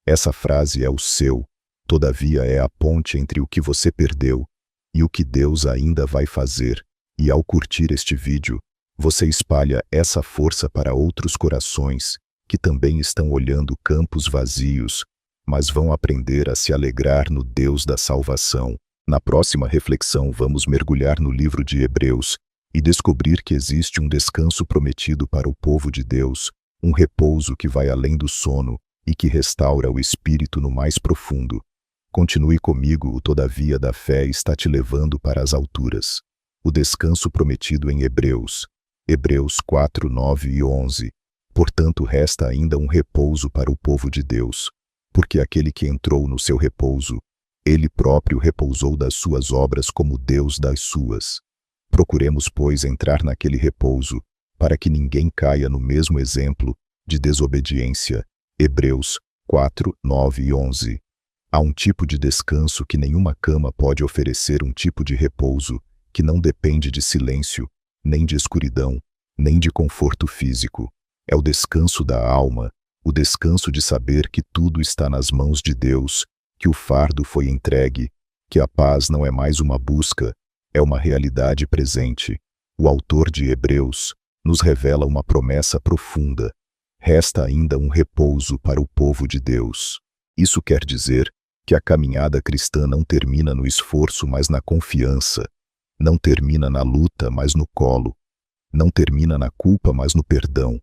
S1: Essa frase é o seu, todavia é a ponte entre o que você perdeu e o que Deus ainda vai fazer. E ao curtir este vídeo, você espalha essa força para outros corações que também estão olhando campos vazios, mas vão aprender a se alegrar no Deus da salvação. Na próxima reflexão vamos mergulhar no livro de Hebreus e descobrir que existe um descanso prometido para o povo de Deus, um repouso que vai além do sono e que restaura o espírito no mais profundo. Continue comigo, o todavia da fé está te levando para as alturas. O descanso prometido em Hebreus. Hebreus 4, 9 e 11. Portanto, resta ainda um repouso para o povo de Deus, porque aquele que entrou no seu repouso, ele próprio repousou das suas obras como Deus das suas. Procuremos, pois, entrar naquele repouso, para que ninguém caia no mesmo exemplo de desobediência. Hebreus 4, 9 e 11. Há um tipo de descanso que nenhuma cama pode oferecer, um tipo de repouso que não depende de silêncio, nem de escuridão, nem de conforto físico. É o descanso da alma, o descanso de saber que tudo está nas mãos de Deus, que o fardo foi entregue, que a paz não é mais uma busca, é uma realidade presente. O autor de Hebreus nos revela uma promessa profunda. Resta ainda um repouso para o povo de Deus. Isso quer dizer que a caminhada cristã não termina no esforço, mas na confiança. Não termina na luta, mas no colo. Não termina na culpa, mas no perdão.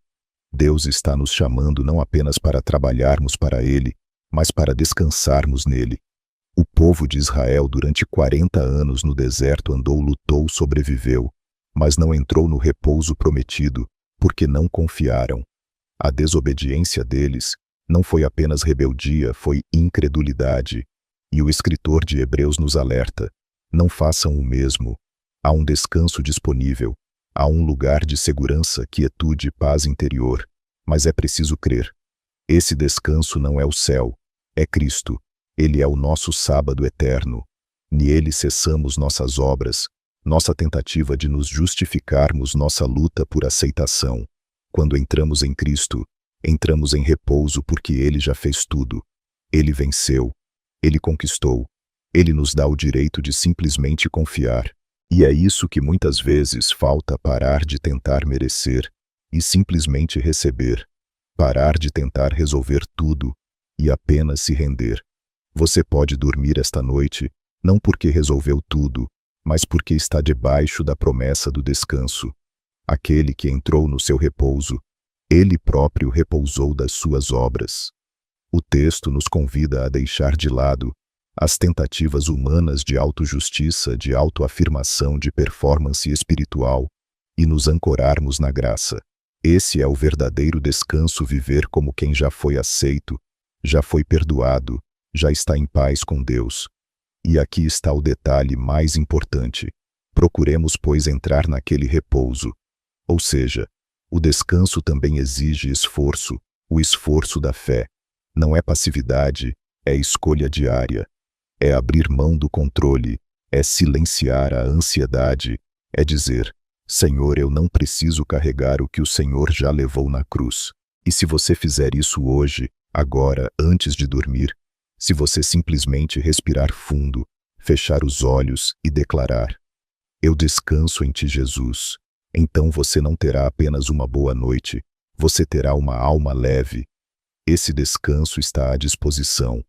S1: Deus está nos chamando não apenas para trabalharmos para Ele, mas para descansarmos nele. O povo de Israel durante 40 anos no deserto andou, lutou, sobreviveu, mas não entrou no repouso prometido, porque não confiaram. A desobediência deles não foi apenas rebeldia, foi incredulidade. E o escritor de Hebreus nos alerta: não façam o mesmo. Há um descanso disponível, há um lugar de segurança, quietude e paz interior, mas é preciso crer. Esse descanso não é o céu, é Cristo. Ele é o nosso sábado eterno. Nele cessamos nossas obras, nossa tentativa de nos justificarmos, nossa luta por aceitação. Quando entramos em Cristo, entramos em repouso porque Ele já fez tudo. Ele venceu. Ele conquistou. Ele nos dá o direito de simplesmente confiar. E é isso que muitas vezes falta: parar de tentar merecer e simplesmente receber. Parar de tentar resolver tudo e apenas se render. Você pode dormir esta noite, não porque resolveu tudo, mas porque está debaixo da promessa do descanso. Aquele que entrou no seu repouso, ele próprio repousou das suas obras. O texto nos convida a deixar de lado as tentativas humanas de autojustiça, de autoafirmação, de performance espiritual, e nos ancorarmos na graça. Esse é o verdadeiro descanso: viver como quem já foi aceito, já foi perdoado, já está em paz com Deus. E aqui está o detalhe mais importante. Procuremos, pois, entrar naquele repouso. Ou seja, o descanso também exige esforço, o esforço da fé. Não é passividade, é escolha diária. É abrir mão do controle, é silenciar a ansiedade, é dizer: Senhor, eu não preciso carregar o que o Senhor já levou na cruz. E se você fizer isso hoje, agora, antes de dormir, se você simplesmente respirar fundo, fechar os olhos e declarar: eu descanso em Ti, Jesus, então você não terá apenas uma boa noite, você terá uma alma leve. Esse descanso está à disposição.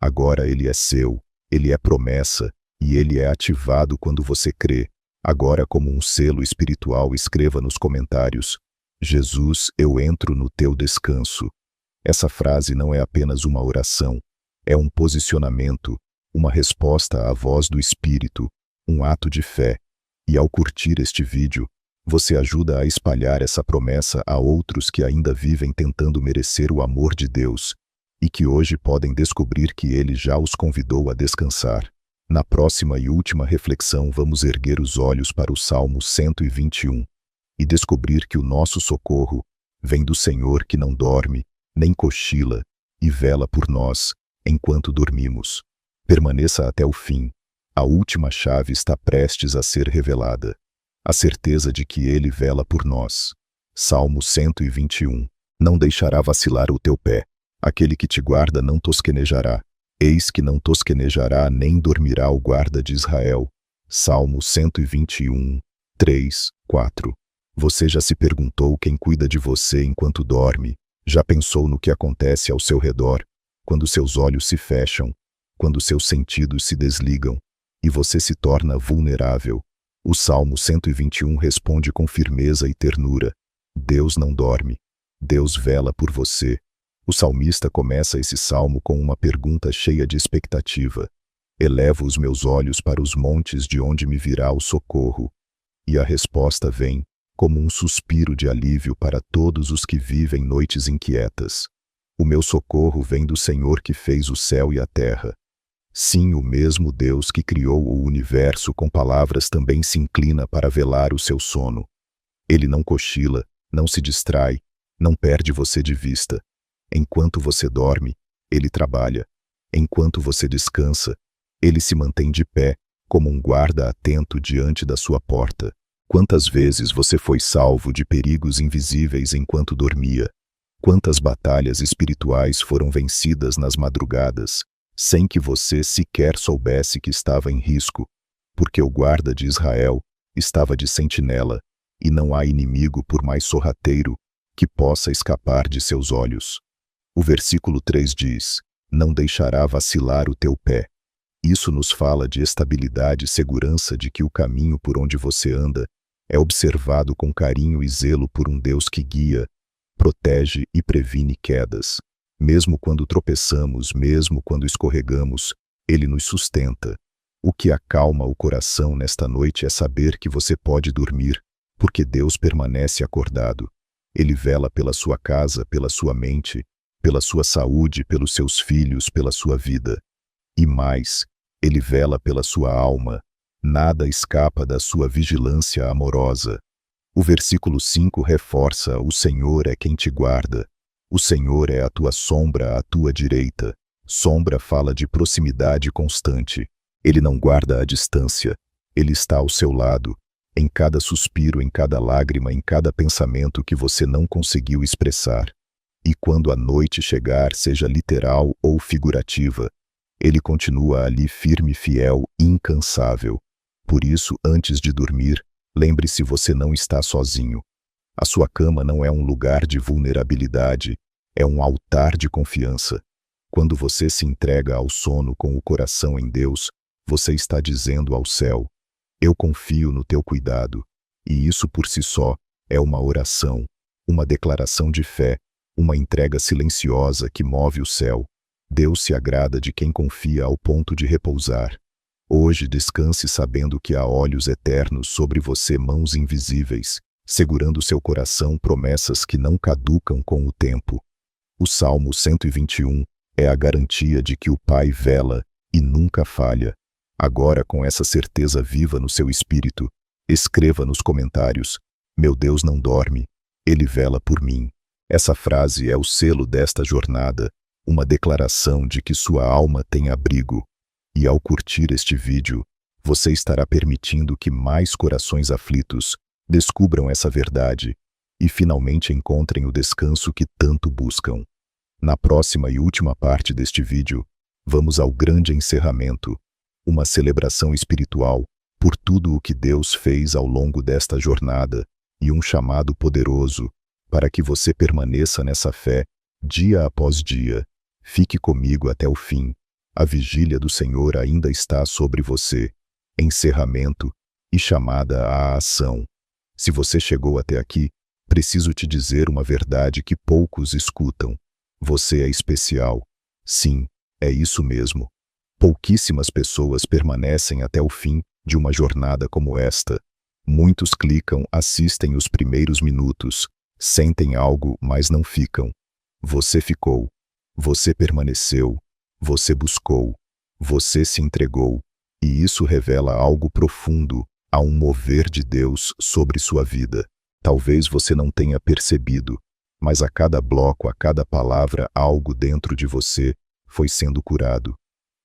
S1: Agora ele é seu, ele é promessa, e ele é ativado quando você crê. Agora, como um selo espiritual, escreva nos comentários: Jesus, eu entro no teu descanso. Essa frase não é apenas uma oração, é um posicionamento, uma resposta à voz do Espírito, um ato de fé. E ao curtir este vídeo, você ajuda a espalhar essa promessa a outros que ainda vivem tentando merecer o amor de Deus e que hoje podem descobrir que Ele já os convidou a descansar. Na próxima e última reflexão, vamos erguer os olhos para o Salmo 121 e descobrir que o nosso socorro vem do Senhor, que não dorme, nem cochila, e vela por nós enquanto dormimos. Permaneça até o fim. A última chave está prestes a ser revelada. A certeza de que Ele vela por nós. Salmo 121. Não deixará vacilar o teu pé. Aquele que te guarda não tosquenejará. Eis que não tosquenejará nem dormirá o guarda de Israel. Salmo 121, 3, 4. Você já se perguntou quem cuida de você enquanto dorme? Já pensou no que acontece ao seu redor, quando seus olhos se fecham, quando seus sentidos se desligam, e você se torna vulnerável? O Salmo 121 responde com firmeza e ternura: Deus não dorme. Deus vela por você. O salmista começa esse salmo com uma pergunta cheia de expectativa: elevo os meus olhos para os montes, de onde me virá o socorro? E a resposta vem: como um suspiro de alívio para todos os que vivem noites inquietas. O meu socorro vem do Senhor que fez o céu e a terra. Sim, o mesmo Deus que criou o universo com palavras também se inclina para velar o seu sono. Ele não cochila, não se distrai, não perde você de vista. Enquanto você dorme, ele trabalha. Enquanto você descansa, ele se mantém de pé, como um guarda atento diante da sua porta. Quantas vezes você foi salvo de perigos invisíveis enquanto dormia? Quantas batalhas espirituais foram vencidas nas madrugadas, sem que você sequer soubesse que estava em risco, porque o guarda de Israel estava de sentinela, e não há inimigo por mais sorrateiro que possa escapar de seus olhos. O versículo 3 diz: não deixará vacilar o teu pé. Isso nos fala de estabilidade e segurança de que o caminho por onde você anda é observado com carinho e zelo por um Deus que guia, protege e previne quedas. Mesmo quando tropeçamos, mesmo quando escorregamos, Ele nos sustenta. O que acalma o coração nesta noite é saber que você pode dormir, porque Deus permanece acordado. Ele vela pela sua casa, pela sua mente, pela sua saúde, pelos seus filhos, pela sua vida. E mais, Ele vela pela sua alma. Nada escapa da sua vigilância amorosa. O versículo 5 reforça: o Senhor é quem te guarda. O Senhor é a tua sombra à tua direita. Sombra fala de proximidade constante. Ele não guarda à distância. Ele está ao seu lado, em cada suspiro, em cada lágrima, em cada pensamento que você não conseguiu expressar. E quando a noite chegar, seja literal ou figurativa, Ele continua ali firme, fiel, incansável. Por isso, antes de dormir, lembre-se: você não está sozinho. A sua cama não é um lugar de vulnerabilidade, é um altar de confiança. Quando você se entrega ao sono com o coração em Deus, você está dizendo ao céu: eu confio no teu cuidado. E isso por si só é uma oração, uma declaração de fé, uma entrega silenciosa que move o céu. Deus se agrada de quem confia ao ponto de repousar. Hoje descanse sabendo que há olhos eternos sobre você, mãos invisíveis, segurando seu coração, promessas que não caducam com o tempo. O Salmo 121 é a garantia de que o Pai vela e nunca falha. Agora, com essa certeza viva no seu espírito, escreva nos comentários: meu Deus não dorme, Ele vela por mim. Essa frase é o selo desta jornada, uma declaração de que sua alma tem abrigo. E ao curtir este vídeo, você estará permitindo que mais corações aflitos descubram essa verdade e finalmente encontrem o descanso que tanto buscam. Na próxima e última parte deste vídeo, vamos ao grande encerramento, uma celebração espiritual por tudo o que Deus fez ao longo desta jornada e um chamado poderoso para que você permaneça nessa fé dia após dia. Fique comigo até o fim. A vigília do Senhor ainda está sobre você. Encerramento e chamada à ação. Se você chegou até aqui, preciso te dizer uma verdade que poucos escutam. Você é especial. Sim, é isso mesmo. Pouquíssimas pessoas permanecem até o fim de uma jornada como esta. Muitos clicam, assistem os primeiros minutos, sentem algo, mas não ficam. Você ficou. Você permaneceu. Você buscou, você se entregou, e isso revela algo profundo, há um mover de Deus sobre sua vida. Talvez você não tenha percebido, mas a cada bloco, a cada palavra, algo dentro de você foi sendo curado.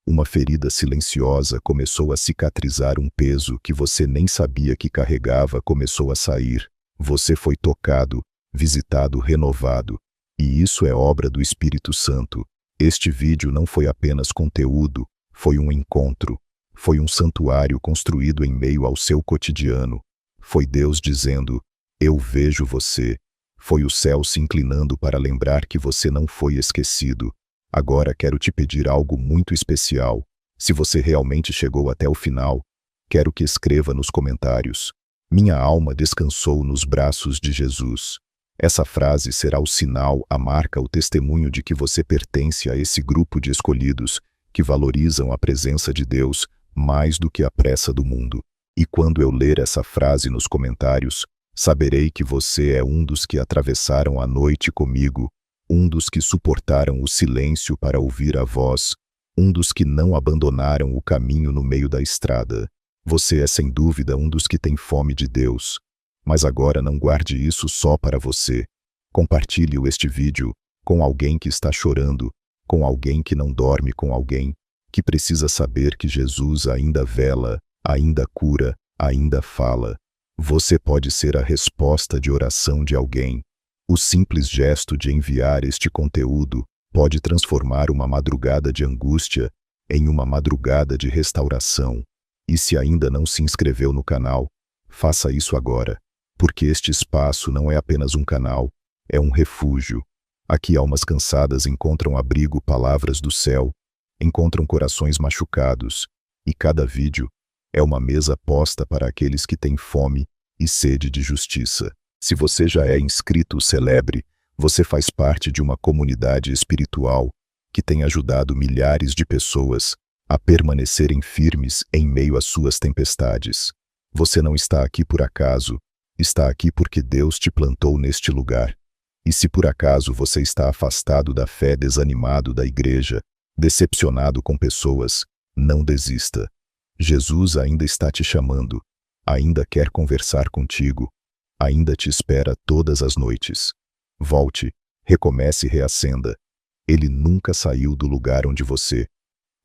S1: Uma ferida silenciosa começou a cicatrizar, um peso que você nem sabia que carregava começou a sair. Você foi tocado, visitado, renovado, e isso é obra do Espírito Santo. Este vídeo não foi apenas conteúdo, foi um encontro, foi um santuário construído em meio ao seu cotidiano. Foi Deus dizendo: eu vejo você. Foi o céu se inclinando para lembrar que você não foi esquecido. Agora quero te pedir algo muito especial. Se você realmente chegou até o final, quero que escreva nos comentários: minha alma descansou nos braços de Jesus. Essa frase será o sinal, a marca, o testemunho de que você pertence a esse grupo de escolhidos que valorizam a presença de Deus mais do que a pressa do mundo. E quando eu ler essa frase nos comentários, Saberei que você é um dos que atravessaram a noite comigo, um dos que suportaram o silêncio para ouvir a voz, um dos que não abandonaram o caminho no meio da estrada. Você é sem dúvida um dos que tem fome de Deus. Mas agora não guarde isso só para você. Compartilhe este vídeo com alguém que está chorando, com alguém que não dorme, com alguém que precisa saber que Jesus ainda vela, ainda cura, ainda fala. Você pode ser a resposta de oração de alguém. O simples gesto de enviar este conteúdo pode transformar uma madrugada de angústia em uma madrugada de restauração. E se ainda não se inscreveu no canal, faça isso agora, porque este espaço não é apenas um canal, é um refúgio. Aqui almas cansadas encontram abrigo, palavras do céu, encontram corações machucados, e cada vídeo é uma mesa posta para aqueles que têm fome e sede de justiça. Se você já é inscrito, celebre. Você faz parte de uma comunidade espiritual que tem ajudado milhares de pessoas a permanecerem firmes em meio às suas tempestades. Você não está aqui por acaso, está aqui porque Deus te plantou neste lugar. E se por acaso você está afastado da fé, desanimado da igreja, decepcionado com pessoas, não desista. Jesus ainda está te chamando, ainda quer conversar contigo, ainda te espera todas as noites. Volte, recomece e reacenda. Ele nunca saiu do lugar onde você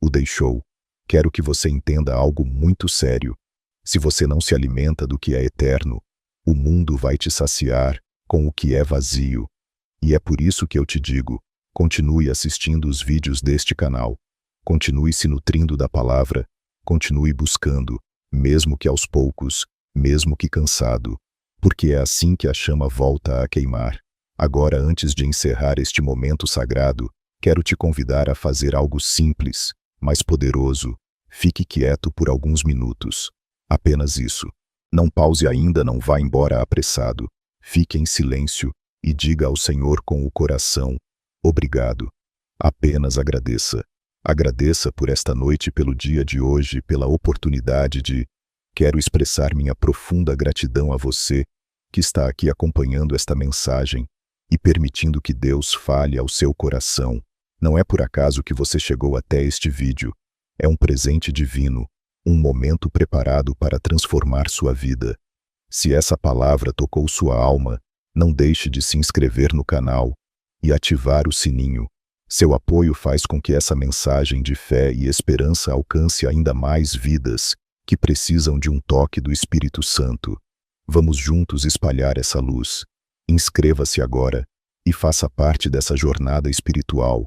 S1: o deixou. Quero que você entenda algo muito sério. Se você não se alimenta do que é eterno, o mundo vai te saciar com o que é vazio. E é por isso que eu te digo, continue assistindo os vídeos deste canal, continue se nutrindo da palavra, continue buscando, mesmo que aos poucos, mesmo que cansado, porque é assim que a chama volta a queimar. Agora, antes de encerrar este momento sagrado, quero te convidar a fazer algo simples, mas poderoso. Fique quieto por alguns minutos. Apenas isso. Não pause ainda, não vá embora apressado. Fique em silêncio e diga ao Senhor com o coração: obrigado. Apenas agradeça. Agradeça por esta noite, pelo dia de hoje, pela oportunidade de... Quero expressar minha profunda gratidão a você que está aqui acompanhando esta mensagem e permitindo que Deus fale ao seu coração. Não é por acaso que você chegou até este vídeo. É um presente divino, um momento preparado para transformar sua vida. Se essa palavra tocou sua alma, não deixe de se inscrever no canal e ativar o sininho. Seu apoio faz com que essa mensagem de fé e esperança alcance ainda mais vidas que precisam de um toque do Espírito Santo. Vamos juntos espalhar essa luz. Inscreva-se agora e faça parte dessa jornada espiritual.